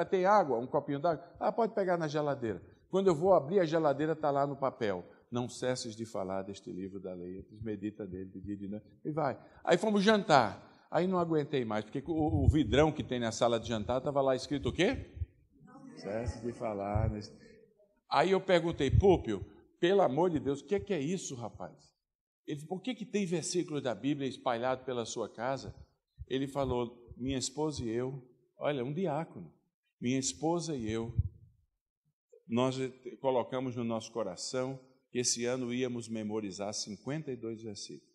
Tem água? Um copinho d'água? Pode pegar na geladeira. Quando eu vou abrir a geladeira, está lá no papel. Não cesses de falar deste livro da lei. Medita nele de dia e de noite. E vai. Aí fomos jantar. Aí não aguentei mais, porque o vidrão que tem na sala de jantar estava lá escrito o quê? Não cesse de falar. Aí eu perguntei, Púpio, pelo amor de Deus, o que é isso, rapaz? Ele falou, por que tem versículos da Bíblia espalhados pela sua casa? Ele falou, minha esposa e eu, olha, um diácono, minha esposa e eu, nós colocamos no nosso coração que esse ano íamos memorizar 52 versículos.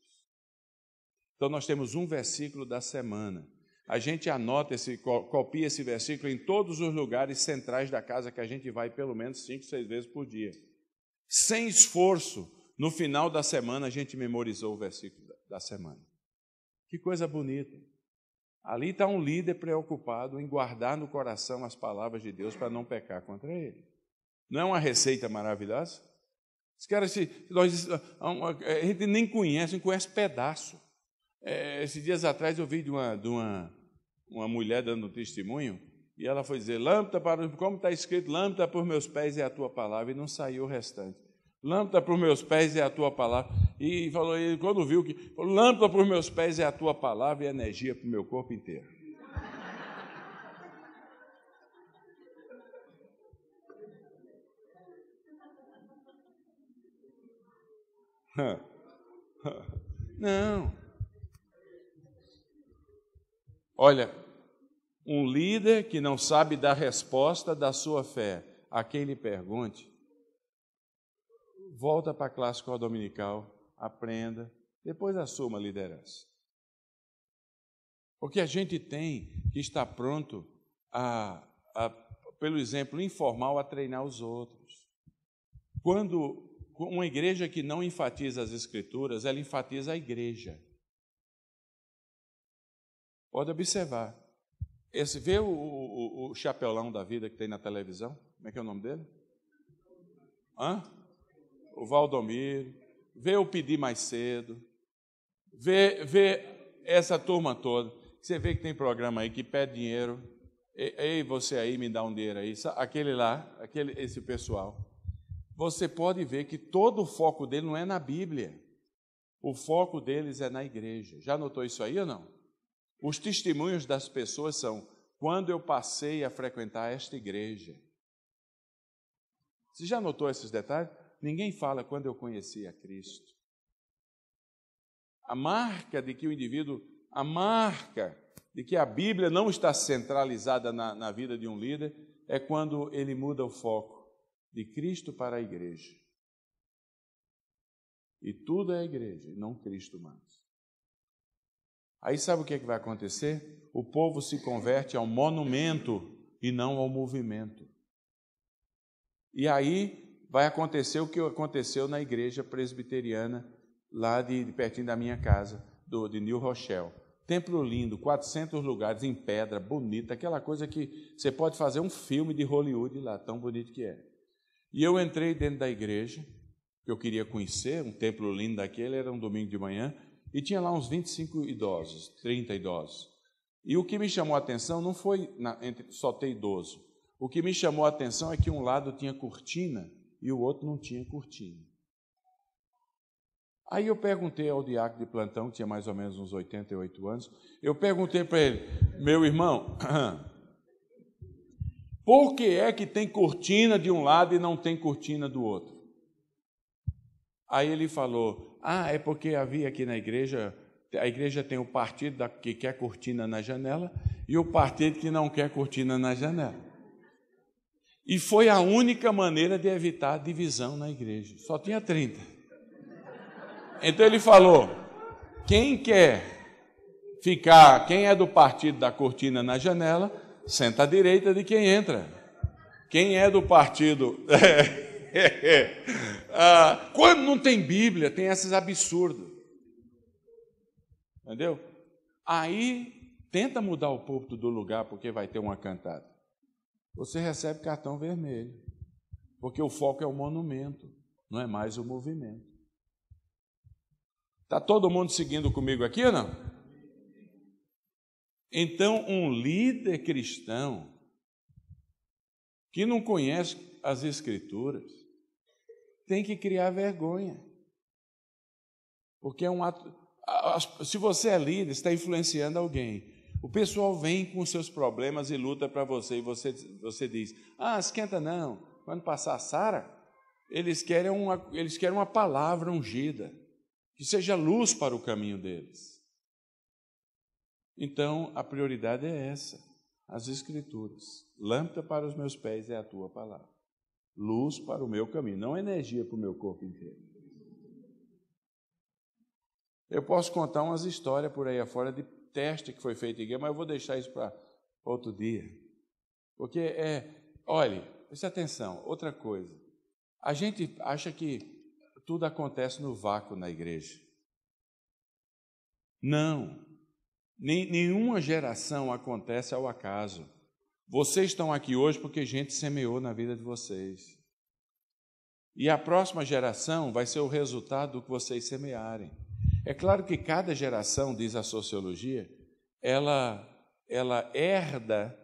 Então, nós temos um versículo da semana. A gente anota, copia esse versículo em todos os lugares centrais da casa que a gente vai pelo menos 5, 6 vezes por dia. Sem esforço, no final da semana, a gente memorizou o versículo da semana. Que coisa bonita. Ali está um líder preocupado em guardar no coração as palavras de Deus para não pecar contra ele. Não é uma receita maravilhosa? Os caras, a gente nem conhece pedaço. Esses dias atrás eu vi de uma mulher dando um testemunho e ela foi dizer, como está escrito, lâmpada por meus pés é a tua palavra, e não saiu o restante. Lâmpada por meus pés é a tua palavra. E falou, ele, quando viu lâmpada por meus pés é a tua palavra e energia para o meu corpo inteiro. Não. Olha, um líder que não sabe dar resposta da sua fé a quem lhe pergunte, volta para a classe dominical, aprenda, depois assuma a liderança. Porque a gente tem que estar pronto pelo exemplo informal, a treinar os outros. Quando uma igreja que não enfatiza as Escrituras, ela enfatiza a igreja. Pode observar. Vê o chapelão da vida que tem na televisão? Como é que é o nome dele? O Valdomiro. Vê o Pedir Mais Cedo. Vê essa turma toda. Você vê que tem programa aí que pede dinheiro. Ei, você aí, me dá um dinheiro aí. Aquele lá, esse pessoal. você pode ver que todo o foco dele não é na Bíblia. O foco deles é na igreja. Já notou isso aí ou não? Os testemunhos das pessoas são: quando eu passei a frequentar esta igreja. Você já notou esses detalhes? Ninguém fala quando eu conheci a Cristo. A marca de que o indivíduo, a marca de que a Bíblia não está centralizada na vida de um líder é quando ele muda o foco de Cristo para a igreja. E tudo é a igreja, e não Cristo mais. Aí sabe o que vai acontecer? O povo se converte ao monumento e não ao movimento. E aí vai acontecer o que aconteceu na igreja presbiteriana, lá de pertinho da minha casa, de New Rochelle. Templo lindo, 400 lugares em pedra, bonita, aquela coisa que você pode fazer um filme de Hollywood lá, tão bonito que é. E eu entrei dentro da igreja, que eu queria conhecer, um templo lindo daquele, era um domingo de manhã, e tinha lá uns 25 idosos, 30 idosos. E o que me chamou a atenção não foi só ter idoso. O que me chamou a atenção é que um lado tinha cortina e o outro não tinha cortina. Aí eu perguntei ao diácono de plantão, que tinha mais ou menos uns 88 anos, eu perguntei para ele: meu irmão, por que é que tem cortina de um lado e não tem cortina do outro? Aí ele falou: é porque havia aqui na igreja, a igreja tem o partido que quer cortina na janela e o partido que não quer cortina na janela. E foi a única maneira de evitar a divisão na igreja. Só tinha 30. Então ele falou: quem quer ficar, quem é do partido da cortina na janela, senta à direita de quem entra. Quem é do partido... quando não tem Bíblia, tem esses absurdos. Entendeu? Aí, tenta mudar o púlpito do lugar, porque vai ter uma cantada. Você recebe cartão vermelho, porque o foco é o monumento, não é mais o movimento. Está todo mundo seguindo comigo aqui ou não? Então, um líder cristão que não conhece as Escrituras tem que criar vergonha. Porque é um ato... Se você é líder, está influenciando alguém. O pessoal vem com seus problemas e luta para você, e você diz: esquenta não, quando passar a Sara, eles querem uma palavra ungida, que seja luz para o caminho deles. Então, a prioridade é essa, as Escrituras. Lâmpada para os meus pés é a tua palavra. Luz para o meu caminho, não energia para o meu corpo inteiro. Eu posso contar umas histórias por aí afora de teste que foi feito em igreja, mas eu vou deixar isso para outro dia. Porque olhe, preste atenção, outra coisa. A gente acha que tudo acontece no vácuo na igreja. Não. Nenhuma geração acontece ao acaso. Vocês estão aqui hoje porque gente semeou na vida de vocês. E a próxima geração vai ser o resultado do que vocês semearem. É claro que cada geração, diz a sociologia, ela herda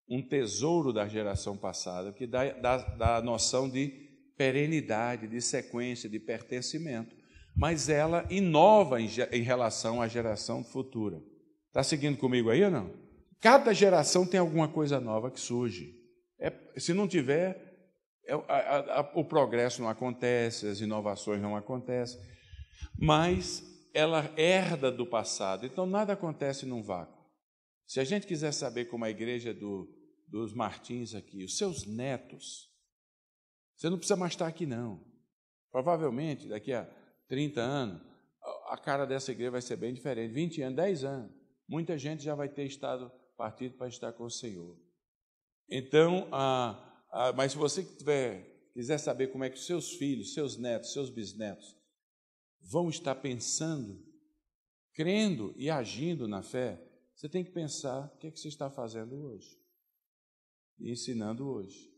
um tesouro da geração passada, que dá a noção de perenidade, de sequência, de pertencimento. Mas ela inova em relação à geração futura. Está seguindo comigo aí ou não? Cada geração tem alguma coisa nova que surge. Se não tiver, o progresso não acontece, as inovações não acontecem. Mas ela herda do passado, então nada acontece num vácuo. Se a gente quiser saber como a igreja dos Martins aqui, os seus netos, você não precisa mais estar aqui não. Provavelmente daqui a 30 anos, a cara dessa igreja vai ser bem diferente. 20 anos, 10 anos, muita gente já vai ter partido para estar com o Senhor. Então, mas se você quiser saber como é que os seus filhos, seus netos, seus bisnetos vão estar pensando, crendo e agindo na fé, você tem que pensar o que você está fazendo hoje, e ensinando hoje,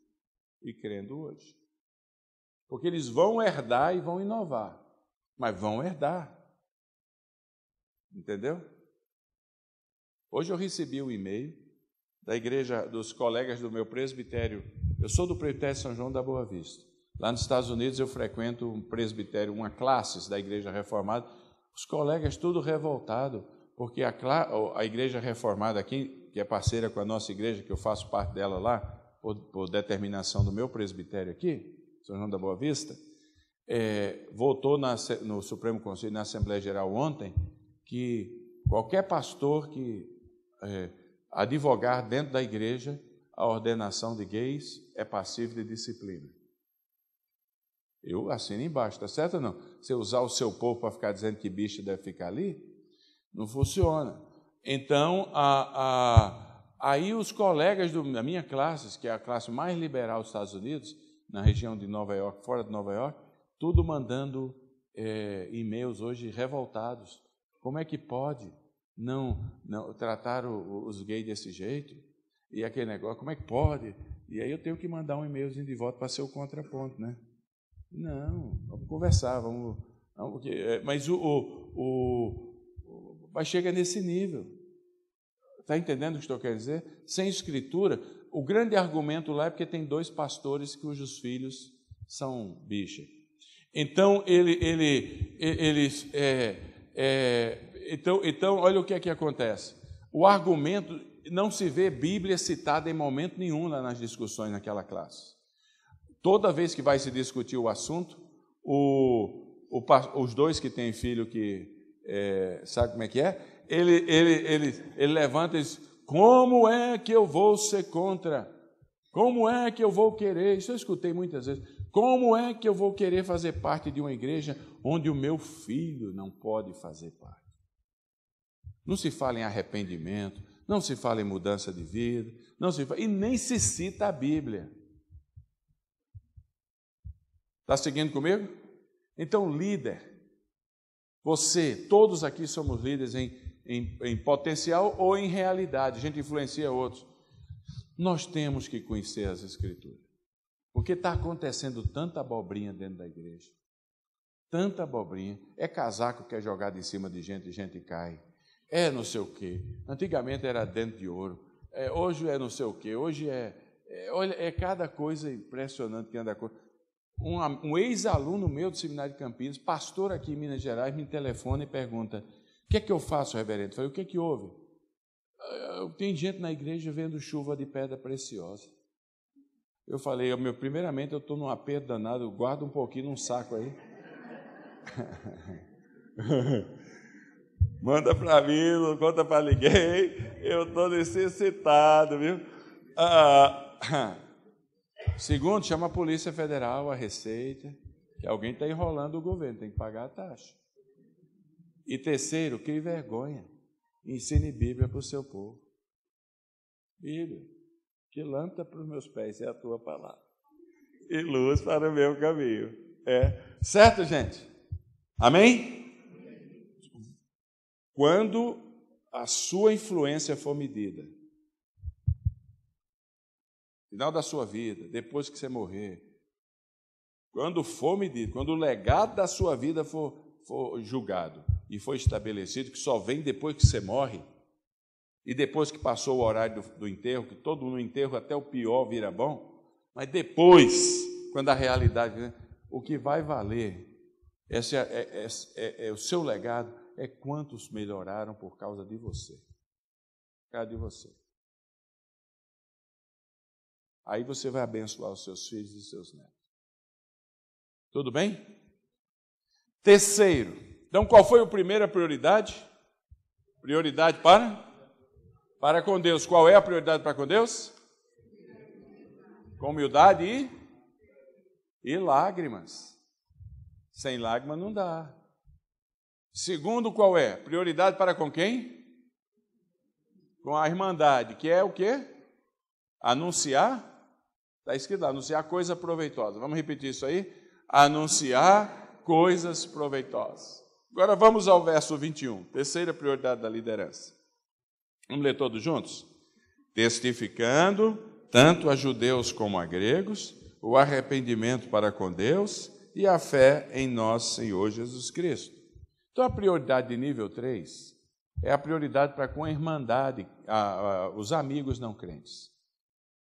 e crendo hoje. Porque eles vão herdar e vão inovar, mas vão herdar. Entendeu? Hoje eu recebi um e-mail da igreja, dos colegas do meu presbitério. Eu sou do presbitério São João da Boa Vista. Lá nos Estados Unidos eu frequento um presbitério, uma classe da Igreja Reformada, os colegas tudo revoltado, porque a Igreja Reformada aqui, que é parceira com a nossa igreja, que eu faço parte dela lá, por determinação do meu presbitério aqui, São João da Boa Vista, votou no Supremo Conselho, na Assembleia Geral ontem, que qualquer pastor que advogar dentro da igreja a ordenação de gays é passível de disciplina. Eu assino embaixo, tá certo ou não? Você usar o seu povo para ficar dizendo que bicho deve ficar ali, não funciona. Então, aí os colegas da minha classe, que é a classe mais liberal dos Estados Unidos, na região de Nova York, fora de Nova York, tudo mandando e-mails hoje revoltados. Como é que pode não tratar os gays desse jeito? E aquele negócio, como é que pode? E aí eu tenho que mandar um e-mailzinho de volta para ser o contraponto, né? Não, vamos conversar, mas mas chega nesse nível. Está entendendo o que estou querendo dizer? Sem escritura, o grande argumento lá é porque tem 2 pastores cujos filhos são bicha. Então, então, olha o que é que acontece. O argumento, não se vê Bíblia citada em momento nenhum lá nas discussões naquela classe. Toda vez que vai se discutir o assunto, os 2 que têm filho que sabe como é que é? Ele levanta e diz, como é que eu vou ser contra? Como é que eu vou querer? Isso eu escutei muitas vezes. Como é que eu vou querer fazer parte de uma igreja onde o meu filho não pode fazer parte? Não se fala em arrependimento, não se fala em mudança de vida, e nem se cita a Bíblia. Está seguindo comigo? Então, líder, todos aqui somos líderes em potencial ou em realidade, a gente influencia outros. Nós temos que conhecer as Escrituras, porque está acontecendo tanta abobrinha dentro da igreja, tanta abobrinha, casaco que é jogado em cima de gente cai, não sei o quê, antigamente era dente de ouro, hoje não sei o quê, hoje olha, cada coisa impressionante que anda. Um ex-aluno meu do Seminário de Campinas, pastor aqui em Minas Gerais, me telefona e pergunta, o que é que eu faço, reverendo? Eu falei, o que é que houve? Tem gente na igreja vendo chuva de pedra preciosa. Eu falei, primeiramente eu estou num aperto danado, guarda um pouquinho num saco aí. Manda para mim, não conta para ninguém, eu estou necessitado, viu? Segundo, chama a Polícia Federal, a Receita, que alguém está enrolando o governo, tem que pagar a taxa. E terceiro, crie vergonha, ensine Bíblia para o seu povo. Bíblia, que lâmpada para os meus pés é a tua palavra, e luz para o meu caminho. Certo, gente? Amém? Quando a sua influência for medida, final da sua vida, depois que você morrer, quando for medido, quando o legado da sua vida for julgado e for estabelecido, que só vem depois que você morre, e depois que passou o horário do enterro, que todo no enterro até o pior vira bom, mas depois, quando a realidade, o que vai valer, o seu legado, é quantos melhoraram por causa de você. Por causa de você. Aí você vai abençoar os seus filhos e os seus netos. Tudo bem? Terceiro. Então, qual foi a primeira prioridade? Prioridade para com Deus. Qual é a prioridade para com Deus? Com humildade e lágrimas. Sem lágrimas não dá. Segundo, qual é? Prioridade para com quem? Com a irmandade, que é o quê? Anunciar. Está escrito lá, anunciar coisa proveitosa. Vamos repetir isso aí? Anunciar coisas proveitosas. Agora vamos ao verso 21. Terceira prioridade da liderança. Vamos ler todos juntos? Testificando, tanto a judeus como a gregos, o arrependimento para com Deus e a fé em nosso Senhor Jesus Cristo. Então, a prioridade de nível 3 é a prioridade para com a irmandade, os amigos não crentes.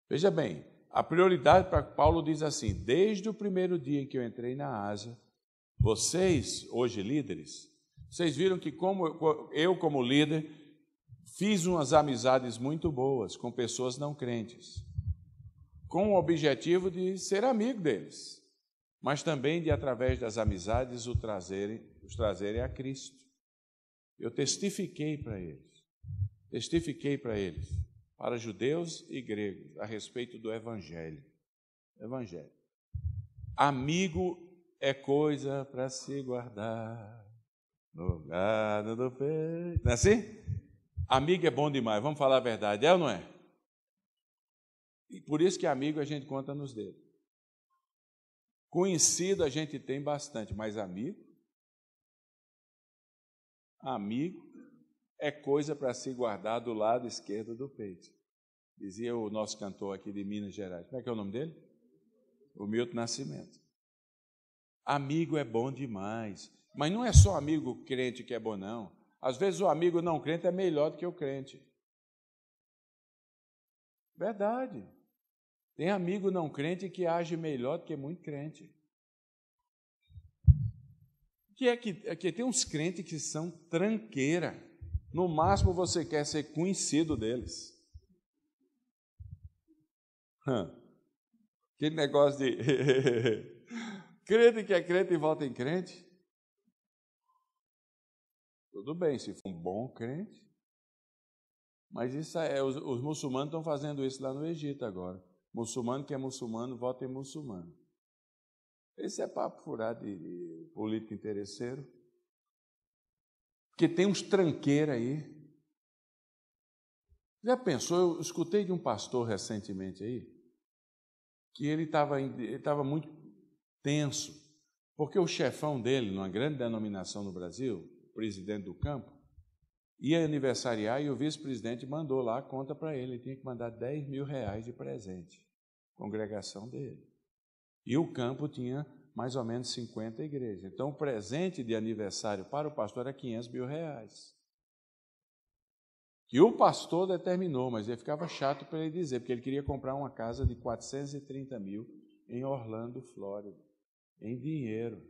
Veja bem, A prioridade para Paulo diz assim: desde o primeiro dia em que eu entrei na Ásia, vocês, hoje líderes, vocês viram que como líder, fiz umas amizades muito boas com pessoas não crentes, com o objetivo de ser amigo deles, mas também de, através das amizades, os trazerem a Cristo. Eu testifiquei para eles, para judeus e gregos, a respeito do Evangelho. Evangelho. Amigo é coisa para se guardar no gado do peito. Não é assim? Amigo é bom demais, vamos falar a verdade, é ou não é? E por isso que amigo a gente conta nos dedos. Conhecido a gente tem bastante, mas amigo é coisa para se guardar do lado esquerdo do peito. Dizia o nosso cantor aqui de Minas Gerais. Como é que é o nome dele? O Milton Nascimento. Amigo é bom demais. Mas não é só amigo crente que é bom, não. Às vezes o amigo não crente é melhor do que o crente. Verdade. Tem amigo não crente que age melhor do que muito crente. Que tem uns crentes que são tranqueira. No máximo você quer ser conhecido deles. Aquele negócio de crente que é crente e volta em crente. Tudo bem, se for um bom crente. Mas isso os muçulmanos estão fazendo isso lá no Egito agora. Muçulmano que é muçulmano, vota em muçulmano. Esse é papo furado de político interesseiro. Porque tem uns tranqueiros aí. Já pensou? Eu escutei de um pastor recentemente aí, que ele estava muito tenso, porque o chefão dele, numa grande denominação no Brasil, o presidente do campo, ia aniversariar e o vice-presidente mandou lá a conta para ele. Ele tinha que mandar R$10.000 de presente, congregação dele. E o campo tinha mais ou menos 50 igrejas. Então, o presente de aniversário para o pastor era R$500.000. E o pastor determinou, mas ele ficava chato para ele dizer, porque ele queria comprar uma casa de 430 mil em Orlando, Flórida, em dinheiro.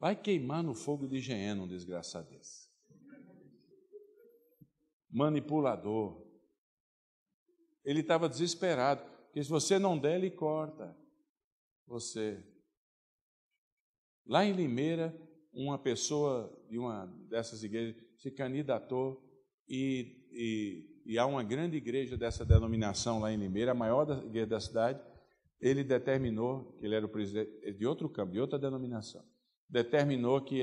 Vai queimar no fogo de engenho um desgraçado desse. Manipulador. Ele estava desesperado, porque se você não der, ele corta você. Lá em Limeira, uma pessoa de uma dessas igrejas se candidatou e há uma grande igreja dessa denominação lá em Limeira, a maior igreja da cidade. Ele determinou, que ele era o presidente de outro campo, de outra denominação, determinou que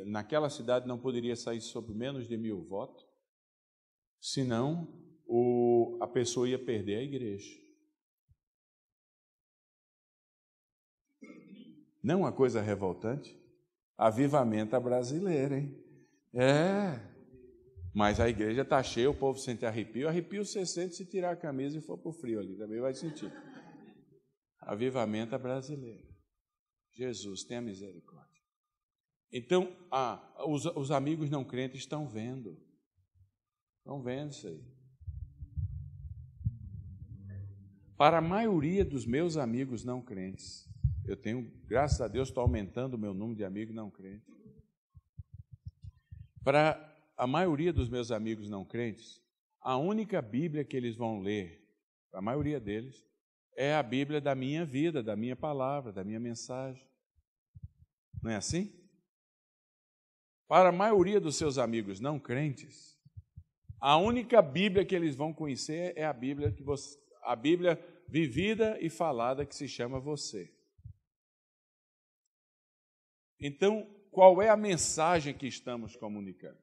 naquela cidade não poderia sair sobre menos de 1.000 votos, senão a pessoa ia perder a igreja. Não uma coisa revoltante? Avivamento brasileiro, hein? Mas a igreja está cheia, o povo sente arrepio. Arrepio você sente se tirar a camisa e for para o frio ali, também vai sentir. Avivamento brasileiro. Jesus, tenha misericórdia. Então, os amigos não crentes estão vendo. Estão vendo isso aí. Para a maioria dos meus amigos não crentes, eu tenho, graças a Deus, estou aumentando o meu número de amigos não crentes. Para a maioria dos meus amigos não crentes, a única Bíblia que eles vão ler, a maioria deles, é a Bíblia da minha vida, da minha palavra, da minha mensagem. Não é assim? Para a maioria dos seus amigos não crentes, a única Bíblia que eles vão conhecer é a Bíblia vivida e falada, que se chama você. Então, qual é a mensagem que estamos comunicando?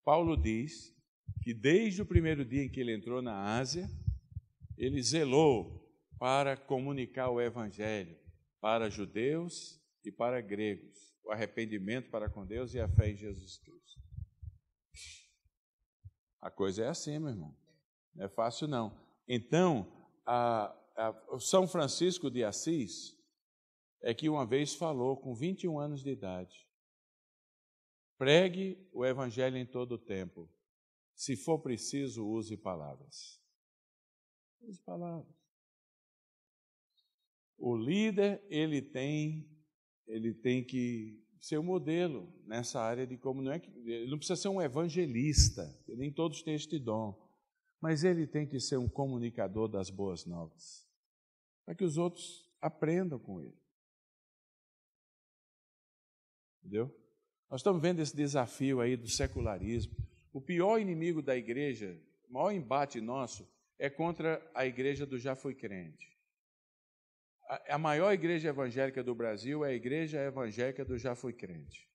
Paulo diz que desde o primeiro dia em que ele entrou na Ásia, ele zelou para comunicar o Evangelho para judeus e para gregos, o arrependimento para com Deus e a fé em Jesus Cristo. A coisa é assim, meu irmão. Não é fácil, não. Então, o São Francisco de Assis é que uma vez falou, com 21 anos de idade, pregue o Evangelho em todo o tempo, Se for preciso, use palavras. Use palavras. O líder, ele tem que ser um modelo nessa área de como ele não precisa ser um evangelista, nem todos têm este dom, mas ele tem que ser um comunicador das boas novas, para que os outros aprendam com ele. Entendeu? Nós estamos vendo esse desafio aí do secularismo. O pior inimigo da igreja, o maior embate nosso, é contra a igreja do já fui crente. A maior igreja evangélica do Brasil é a igreja evangélica do já fui crente.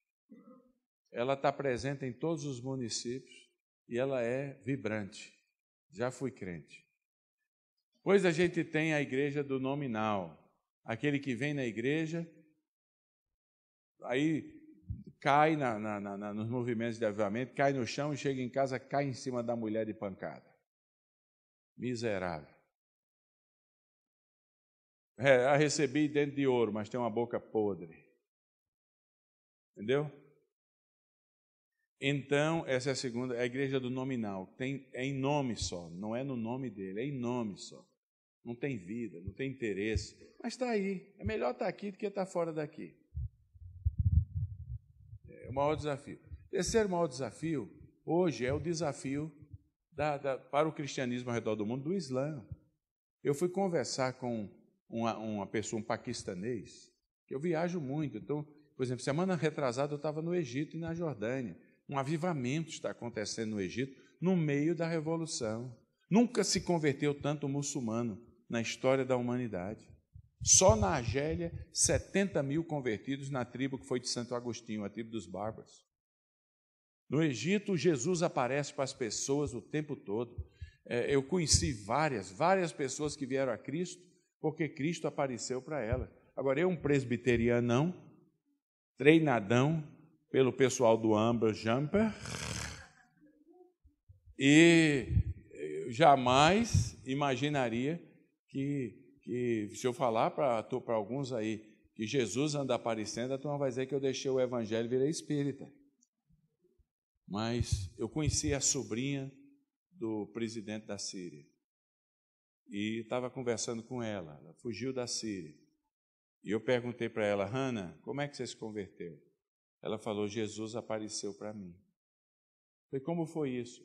Ela está presente em todos os municípios e ela é vibrante. Já fui crente. Pois a gente tem a igreja do nominal, aquele que vem na igreja, aí cai nos movimentos de avivamento, cai no chão e chega em casa, cai em cima da mulher de pancada. Miserável. A recebi dentro de ouro, mas tem uma boca podre. Entendeu? Então, essa é a segunda, é a igreja do nominal. É em nome só, não é no nome dele, é em nome só. Não tem vida, não tem interesse, mas está aí. É melhor estar aqui do que estar fora daqui. É o maior desafio. Terceiro maior desafio, hoje, é o desafio para o cristianismo ao redor do mundo, do Islã. Eu fui conversar com uma pessoa, um paquistanês, que eu viajo muito. Então, por exemplo, semana retrasada eu estava no Egito e na Jordânia. Um avivamento está acontecendo no Egito, no meio da revolução. Nunca se converteu tanto muçulmano na história da humanidade. Só na Argélia, 70 mil convertidos na tribo que foi de Santo Agostinho, a tribo dos bárbaros. No Egito, Jesus aparece para as pessoas o tempo todo. Eu conheci várias pessoas que vieram a Cristo, porque Cristo apareceu para elas. Agora, eu, um presbiterianão, treinadão pelo pessoal do Amber Jumper, e jamais imaginaria que se eu falar para alguns aí que Jesus anda aparecendo, a turma vai dizer que eu deixei o evangelho e virei espírita. Mas eu conheci a sobrinha do presidente da Síria e estava conversando com ela. Ela fugiu da Síria. E eu perguntei para ela: Hannah, como é que você se converteu? Ela falou: Jesus apareceu para mim. Eu falei: como foi isso?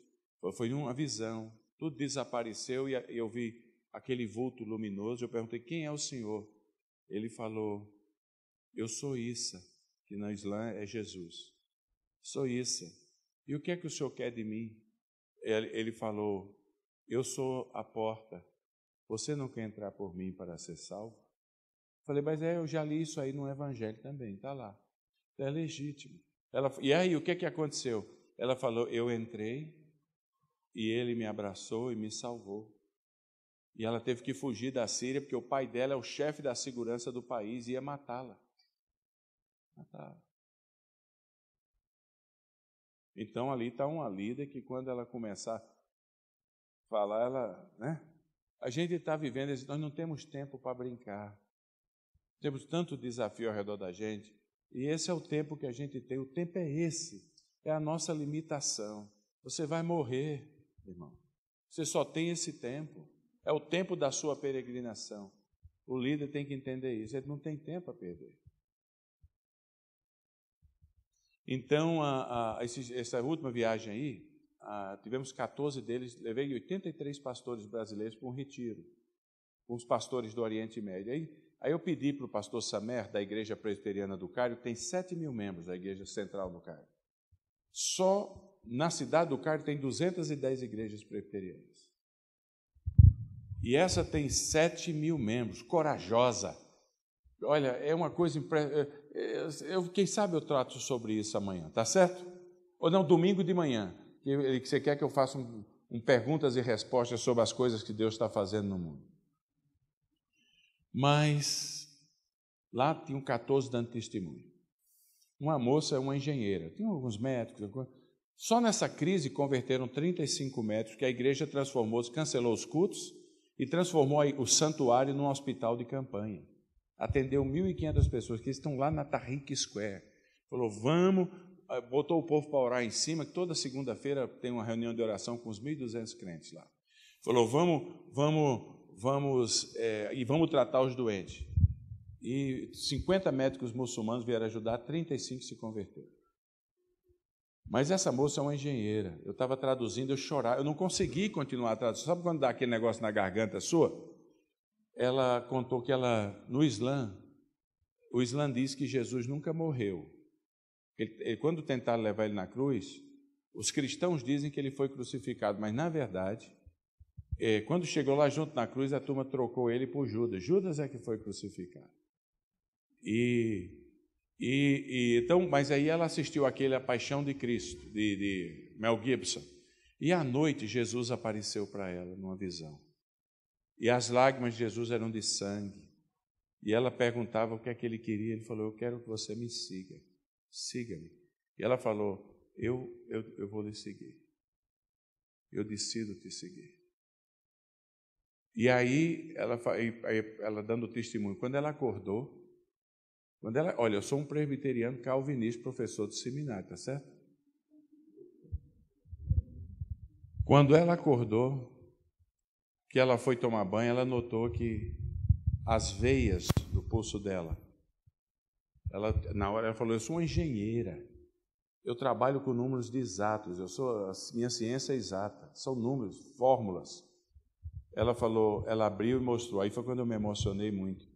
Foi uma visão, tudo desapareceu e eu vi aquele vulto luminoso. Eu perguntei: quem é o Senhor? Ele falou: eu sou Issa, que no Islã é Jesus. Sou Issa. E o que é que o Senhor quer de mim? Ele falou: eu sou a porta. Você não quer entrar por mim para ser salvo? Falei: mas eu já li isso aí no Evangelho também, está lá. É legítimo. E aí, o que é que aconteceu? Ela falou: eu entrei e ele me abraçou e me salvou. E ela teve que fugir da Síria, porque o pai dela é o chefe da segurança do país e ia matá-la. Então, ali está uma líder que, quando ela começar a falar, a gente está vivendo, nós não temos tempo para brincar. Temos tanto desafio ao redor da gente, e esse é o tempo que a gente tem. O tempo é esse, é a nossa limitação. Você vai morrer, irmão. Você só tem esse tempo. É o tempo da sua peregrinação. O líder tem que entender isso. Ele não tem tempo a perder. Então, essa última viagem aí, tivemos 14 deles, levei 83 pastores brasileiros para um retiro, com os pastores do Oriente Médio. Aí eu pedi para o pastor Samer, da Igreja Presbiteriana do Cairo, que tem 7 mil membros, da Igreja Central do Cairo. Só na cidade do Cairo tem 210 igrejas presbiterianas. E essa tem 7 mil membros, corajosa. Olha, é uma coisa impressionante. Quem sabe eu trato sobre isso amanhã, tá certo? Ou não, domingo de manhã, que você quer que eu faça perguntas e respostas sobre as coisas que Deus está fazendo no mundo. Mas lá tinham 14 dando testemunho. Uma moça é uma engenheira, tinha alguns médicos. Só nessa crise converteram 35 médicos, que a igreja transformou, cancelou os cultos e transformou o santuário num hospital de campanha. Atendeu 1.500 pessoas que estão lá na Tahrir Square. Falou: vamos, botou o povo para orar em cima, que toda segunda-feira tem uma reunião de oração com os 1.200 crentes lá. Falou, vamos tratar os doentes. E 50 médicos muçulmanos vieram ajudar, 35 se converteram. Mas essa moça é uma engenheira. Eu estava traduzindo, eu chorava, eu não consegui continuar a traduzir. Sabe quando dá aquele negócio na garganta sua? Ela contou que no Islã, o Islã diz que Jesus nunca morreu. Quando tentaram levar ele na cruz, os cristãos dizem que ele foi crucificado, mas na verdade, quando chegou lá junto na cruz, a turma trocou ele por Judas. Judas é que foi crucificado. Então, mas aí ela assistiu aquele A Paixão de Cristo, de Mel Gibson. E à noite Jesus apareceu para ela numa visão. E as lágrimas de Jesus eram de sangue. E ela perguntava o que é que ele queria. Ele falou, eu quero que você me siga. Siga-me. E ela falou, eu vou lhe seguir. Eu decido te seguir. E aí, ela dando testemunho, quando ela acordou, olha, eu sou um presbiteriano calvinista, professor de seminário, tá certo? Quando ela acordou, que ela foi tomar banho, ela notou que as veias do pulso dela, na hora ela falou, eu sou uma engenheira, eu trabalho com números de exatos, minha ciência é exata, são números, fórmulas. Ela falou, ela abriu e mostrou, aí foi quando eu me emocionei muito.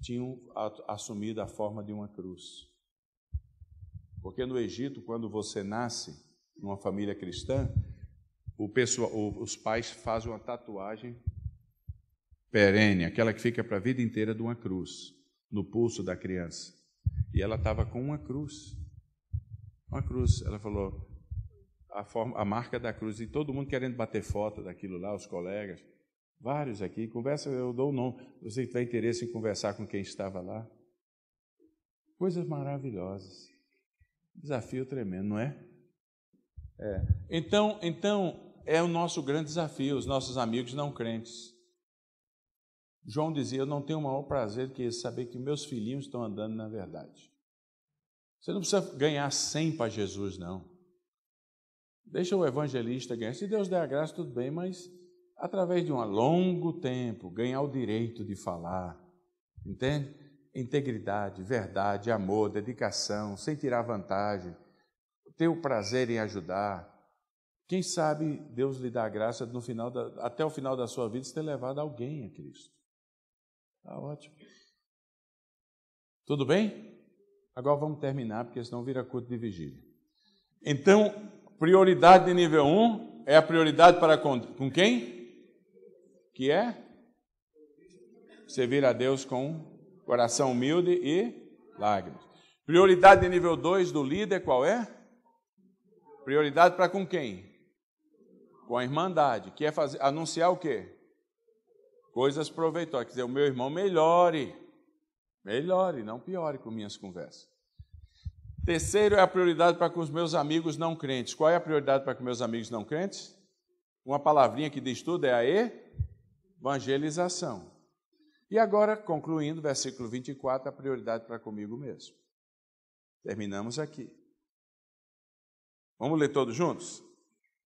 Tinham assumido a forma de uma cruz. Porque no Egito, quando você nasce numa família cristã, os pais fazem uma tatuagem perene, aquela que fica para a vida inteira, de uma cruz, no pulso da criança. E ela estava com uma cruz. Uma cruz. Ela falou, a marca da cruz. E todo mundo querendo bater foto daquilo lá, os colegas. Vários aqui, eu dou o nome, você tiver interesse em conversar com quem estava lá. Coisas maravilhosas. Desafio tremendo, não é? Então, é o nosso grande desafio, os nossos amigos não crentes. João dizia, eu não tenho o maior prazer que saber que meus filhinhos estão andando na verdade. Você não precisa ganhar 100 para Jesus, não. Deixa o evangelista ganhar. Se Deus der a graça, tudo bem, mas através de um longo tempo, ganhar o direito de falar, entende? Integridade, verdade, amor, dedicação, sem tirar vantagem, ter o prazer em ajudar. Quem sabe Deus lhe dá a graça até o final da sua vida de ter levado alguém a Cristo. Está ótimo. Tudo bem? Agora vamos terminar, porque senão vira culto de vigília. Então, prioridade de nível 1 é a prioridade para com quem? Que é servir a Deus com coração humilde e lágrimas. Prioridade de nível 2 do líder, qual é? Prioridade para com quem? Com a irmandade, que é anunciar o quê? Coisas proveitosas, quer dizer, o meu irmão melhore, não piore com minhas conversas. Terceiro é a prioridade para com os meus amigos não crentes. Qual é a prioridade para com meus amigos não crentes? Uma palavrinha que diz tudo é a evangelização. E agora, concluindo, versículo 24, a prioridade para comigo mesmo. Terminamos aqui. Vamos ler todos juntos?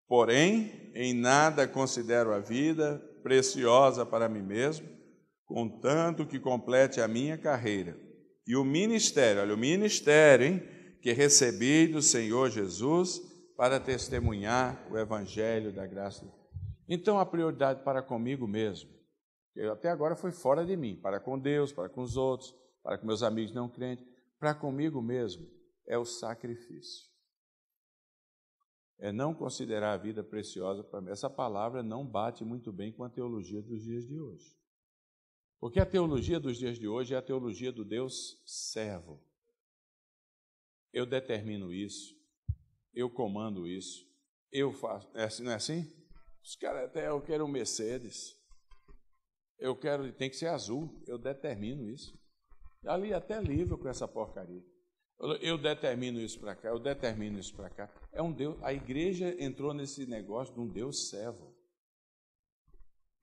Porém, em nada considero a vida preciosa para mim mesmo, contanto que complete a minha carreira. E o ministério, olha, o ministério, hein, que recebi do Senhor Jesus para testemunhar o evangelho da graça. Então, a prioridade para comigo mesmo, eu até agora foi fora de mim, para com Deus, para com os outros, para com meus amigos não crentes, para comigo mesmo, é o sacrifício. É não considerar a vida preciosa para mim. Essa palavra não bate muito bem com a teologia dos dias de hoje. Porque a teologia dos dias de hoje é a teologia do Deus servo. Eu determino isso, eu comando isso, eu faço. Não é assim? Os caras até, eu quero um Mercedes, tem que ser azul, eu determino isso. Ali até livro com essa porcaria. Eu determino isso para cá, eu determino isso para cá. É um Deus, a igreja entrou nesse negócio de um Deus servo.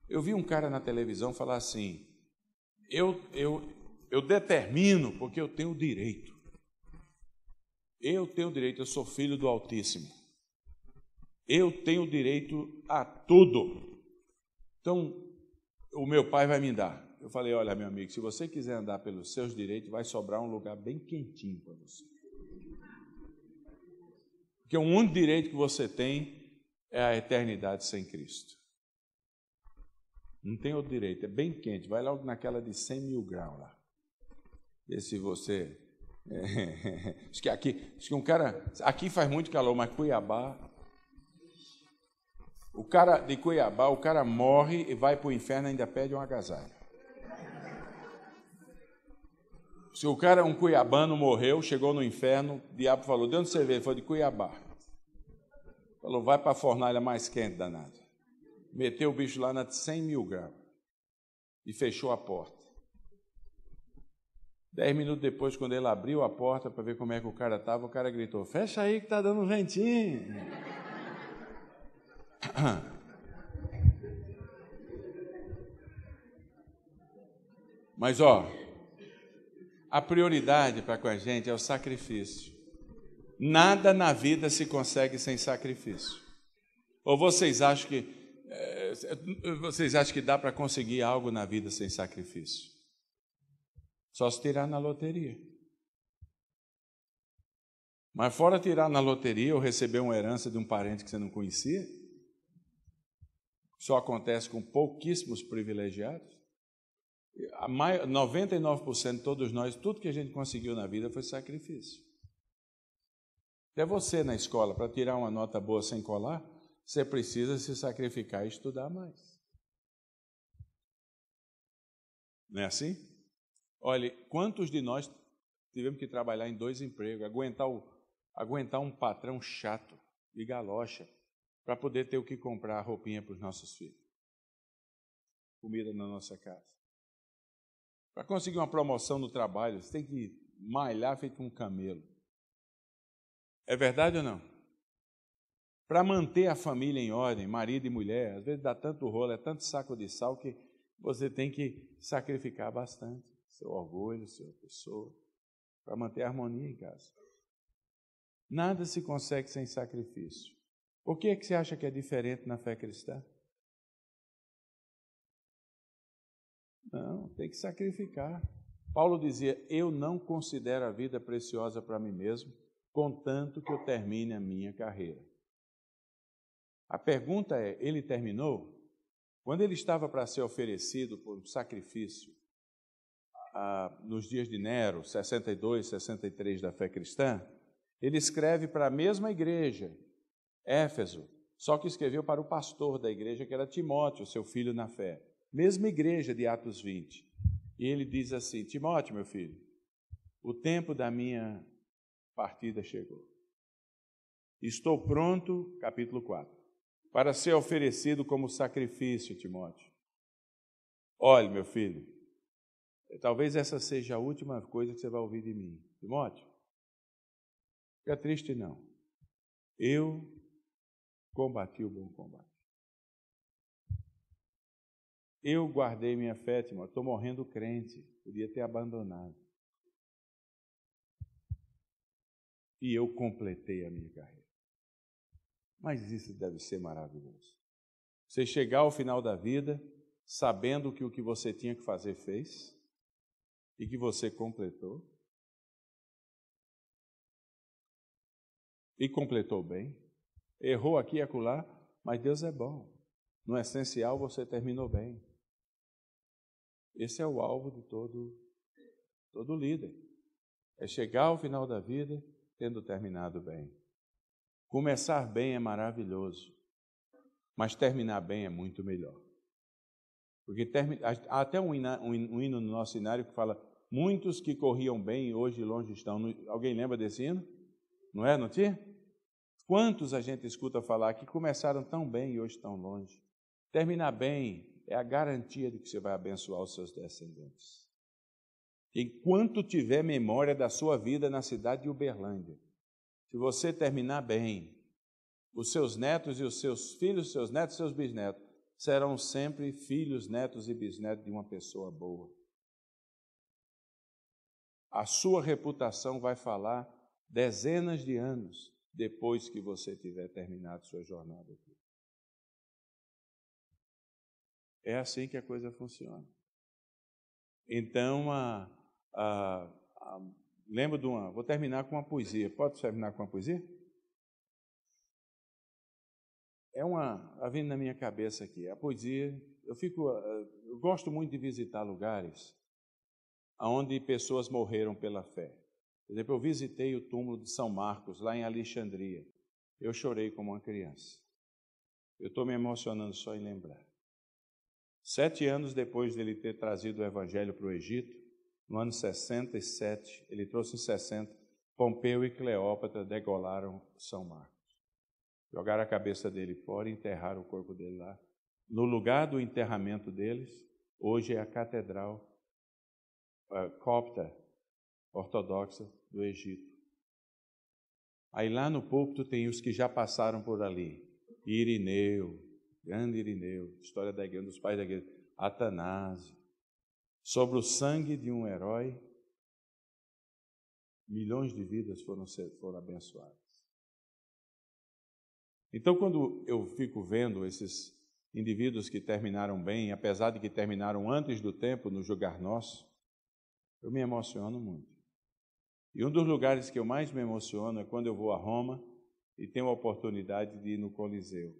Eu vi um cara na televisão falar assim, eu determino porque eu tenho o direito. Eu tenho direito, eu sou filho do Altíssimo. Eu tenho direito a tudo. Então, o meu pai vai me dar. Eu falei, olha, meu amigo, se você quiser andar pelos seus direitos, vai sobrar um lugar bem quentinho para você. Porque o único direito que você tem é a eternidade sem Cristo. Não tem outro direito, é bem quente. Vai logo naquela de 100 mil graus lá. Vê se você... Acho que um cara... Aqui faz muito calor, mas Cuiabá... O cara de Cuiabá, o cara morre e vai para o inferno e ainda pede um agasalho. Se o cara, um cuiabano, morreu, chegou no inferno, o diabo falou, de onde você veio? Ele falou, de Cuiabá. Falou, vai para a fornalha mais quente, danado. Meteu o bicho lá na 100 mil graus e fechou a porta. 10 minutos depois, quando ele abriu a porta para ver como é que o cara estava, o cara gritou, fecha aí que está dando um ventinho. Mas, a prioridade para com a gente é o sacrifício. Nada na vida se consegue sem sacrifício. Ou vocês acham que dá para conseguir algo na vida sem sacrifício? Só se tirar na loteria. Mas fora tirar na loteria ou receber uma herança de um parente que você não conhecia, só acontece com pouquíssimos privilegiados. 99% de todos nós, tudo que a gente conseguiu na vida foi sacrifício. Até você na escola, para tirar uma nota boa sem colar, você precisa se sacrificar e estudar mais. Não é assim? Olha, quantos de nós tivemos que trabalhar em 2 empregos, aguentar um patrão chato e galocha, para poder ter o que comprar roupinha para os nossos filhos, comida na nossa casa. Para conseguir uma promoção no trabalho, você tem que malhar feito um camelo. É verdade ou não? Para manter a família em ordem, marido e mulher, às vezes dá tanto rolo, é tanto saco de sal que você tem que sacrificar bastante seu orgulho, sua pessoa, para manter a harmonia em casa. Nada se consegue sem sacrifício. Por que você acha que é diferente na fé cristã? Não, tem que sacrificar. Paulo dizia, eu não considero a vida preciosa para mim mesmo, contanto que eu termine a minha carreira. A pergunta é, ele terminou? Quando ele estava para ser oferecido por um sacrifício, nos dias de Nero, 62, 63 da fé cristã, ele escreve para a mesma igreja, Éfeso, só que escreveu para o pastor da igreja, que era Timóteo, seu filho na fé. Mesma igreja de Atos 20. E ele diz assim, Timóteo, meu filho, o tempo da minha partida chegou. Estou pronto, capítulo 4, para ser oferecido como sacrifício, Timóteo. Olhe, meu filho, talvez essa seja a última coisa que você vai ouvir de mim. Timóteo, fica triste não. Eu combati o bom combate. Eu guardei minha fé, Timóteo, estou morrendo crente, podia ter abandonado. E eu completei a minha carreira. Mas isso deve ser maravilhoso. Você chegar ao final da vida, sabendo que o que você tinha que fazer fez, e que você completou, e completou bem, errou aqui e acolá, mas Deus é bom. No essencial, você terminou bem. Esse é o alvo de todo líder. É chegar ao final da vida tendo terminado bem. Começar bem é maravilhoso, mas terminar bem é muito melhor. Porque há até um hino no nosso hinário que fala, muitos que corriam bem hoje longe estão. Alguém lembra desse hino? Não é? Não tinha? Quantos a gente escuta falar que começaram tão bem e hoje estão longe? Terminar bem é a garantia de que você vai abençoar os seus descendentes. Enquanto tiver memória da sua vida na cidade de Uberlândia, se você terminar bem, os seus netos e os seus filhos, seus netos e seus bisnetos, serão sempre filhos, netos e bisnetos de uma pessoa boa. A sua reputação vai falar dezenas de anos depois que você tiver terminado sua jornada aqui. É assim que a coisa funciona. Então, lembro de vou terminar com uma poesia. Pode terminar com uma poesia? Está vindo na minha cabeça aqui. A poesia, eu gosto muito de visitar lugares onde pessoas morreram pela fé. Por exemplo, eu visitei o túmulo de São Marcos, lá em Alexandria. Eu chorei como uma criança. Eu estou me emocionando só em lembrar. 7 anos depois dele ter trazido o Evangelho para o Egito, no ano 67, ele trouxe em 60, Pompeu e Cleópatra degolaram São Marcos. Jogaram a cabeça dele fora e enterraram o corpo dele lá. No lugar do enterramento deles, hoje é a Catedral Copta Ortodoxa do Egito. Aí lá no púlpito tem os que já passaram por ali. Irineu, grande Irineu, história da igreja, dos pais da igreja, Atanásio. Sobre o sangue de um herói, milhões de vidas foram abençoadas. Então, quando eu fico vendo esses indivíduos que terminaram bem, apesar de que terminaram antes do tempo no julgar nosso, eu me emociono muito. E um dos lugares que eu mais me emociono é quando eu vou a Roma e tenho a oportunidade de ir no Coliseu.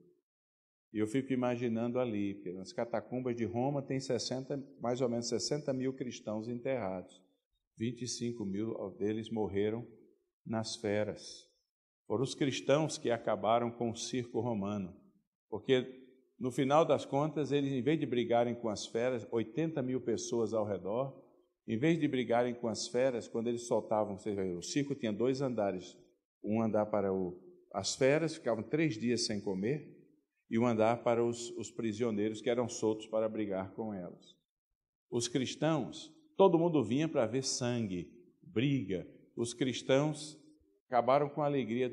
E eu fico imaginando ali, porque nas catacumbas de Roma tem mais ou menos 60 mil cristãos enterrados. 25 mil deles morreram nas feras. Foram os cristãos que acabaram com o circo romano, porque no final das contas, eles, em vez de brigarem com as feras, 80 mil pessoas ao redor, em vez de brigarem com as feras, quando eles soltavam, o circo tinha 2 andares, um andar para as feras, ficavam 3 dias sem comer, e um andar para os prisioneiros que eram soltos para brigar com elas. Os cristãos, todo mundo vinha para ver sangue, briga. Os cristãos acabaram com a alegria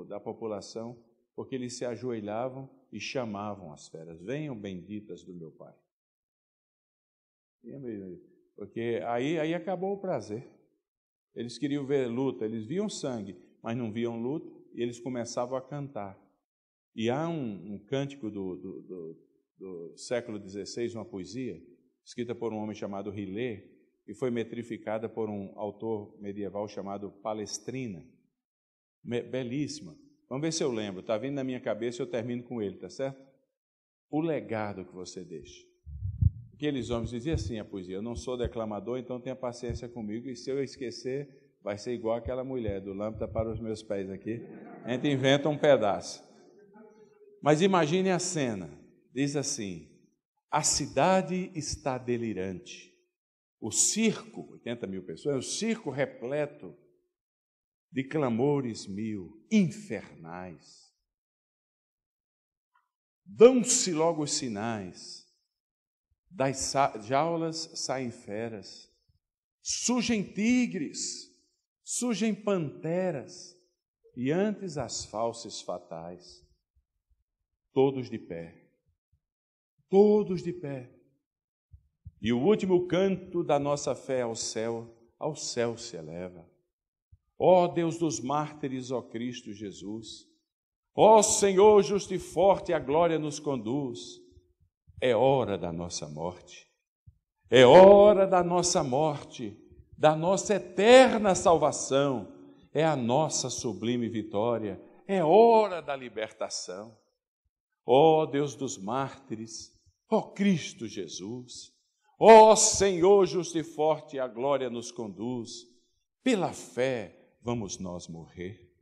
da população, porque eles se ajoelhavam e chamavam as feras: venham benditas do meu Pai. Porque aí acabou o prazer. Eles queriam ver luta, eles viam sangue, mas não viam luta, e eles começavam a cantar. E há um cântico do século XVI, uma poesia, escrita por um homem chamado Rillet, e foi metrificada por um autor medieval chamado Palestrina. Belíssima. Vamos ver se eu lembro. Está vindo na minha cabeça e eu termino com ele, tá certo? O legado que você deixa. Aqueles homens diziam assim a poesia: eu não sou declamador, então tenha paciência comigo, e se eu esquecer, vai ser igual aquela mulher do lâmpada para os meus pés aqui. A gente inventa um pedaço. Mas imagine a cena. Diz assim: a cidade está delirante. O circo, 80 mil pessoas, o circo repleto de clamores mil, infernais. Dão-se logo os sinais. Das jaulas saem feras, surgem tigres, surgem panteras, e antes as falsas fatais. Todos de pé, todos de pé. E o último canto da nossa fé ao céu se eleva. Ó Deus dos mártires, ó Cristo Jesus, ó Senhor justo e forte, a glória nos conduz. É hora da nossa morte, é hora da nossa morte, da nossa eterna salvação, é a nossa sublime vitória, é hora da libertação. Ó Deus dos mártires, ó Cristo Jesus, ó Senhor justo e forte, a glória nos conduz. Pela fé vamos nós morrer.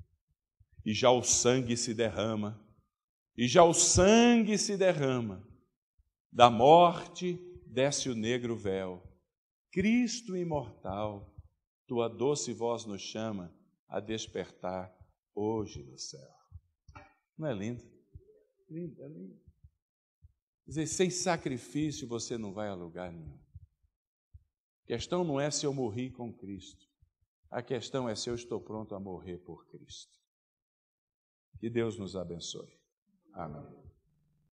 E já o sangue se derrama, da morte desce o negro véu. Cristo imortal, tua doce voz nos chama a despertar hoje no céu. Não é lindo? Lindo, é lindo. Quer dizer, sem sacrifício você não vai a lugar nenhum. A questão não é se eu morri com Cristo. A questão é se eu estou pronto a morrer por Cristo. Que Deus nos abençoe. Amém.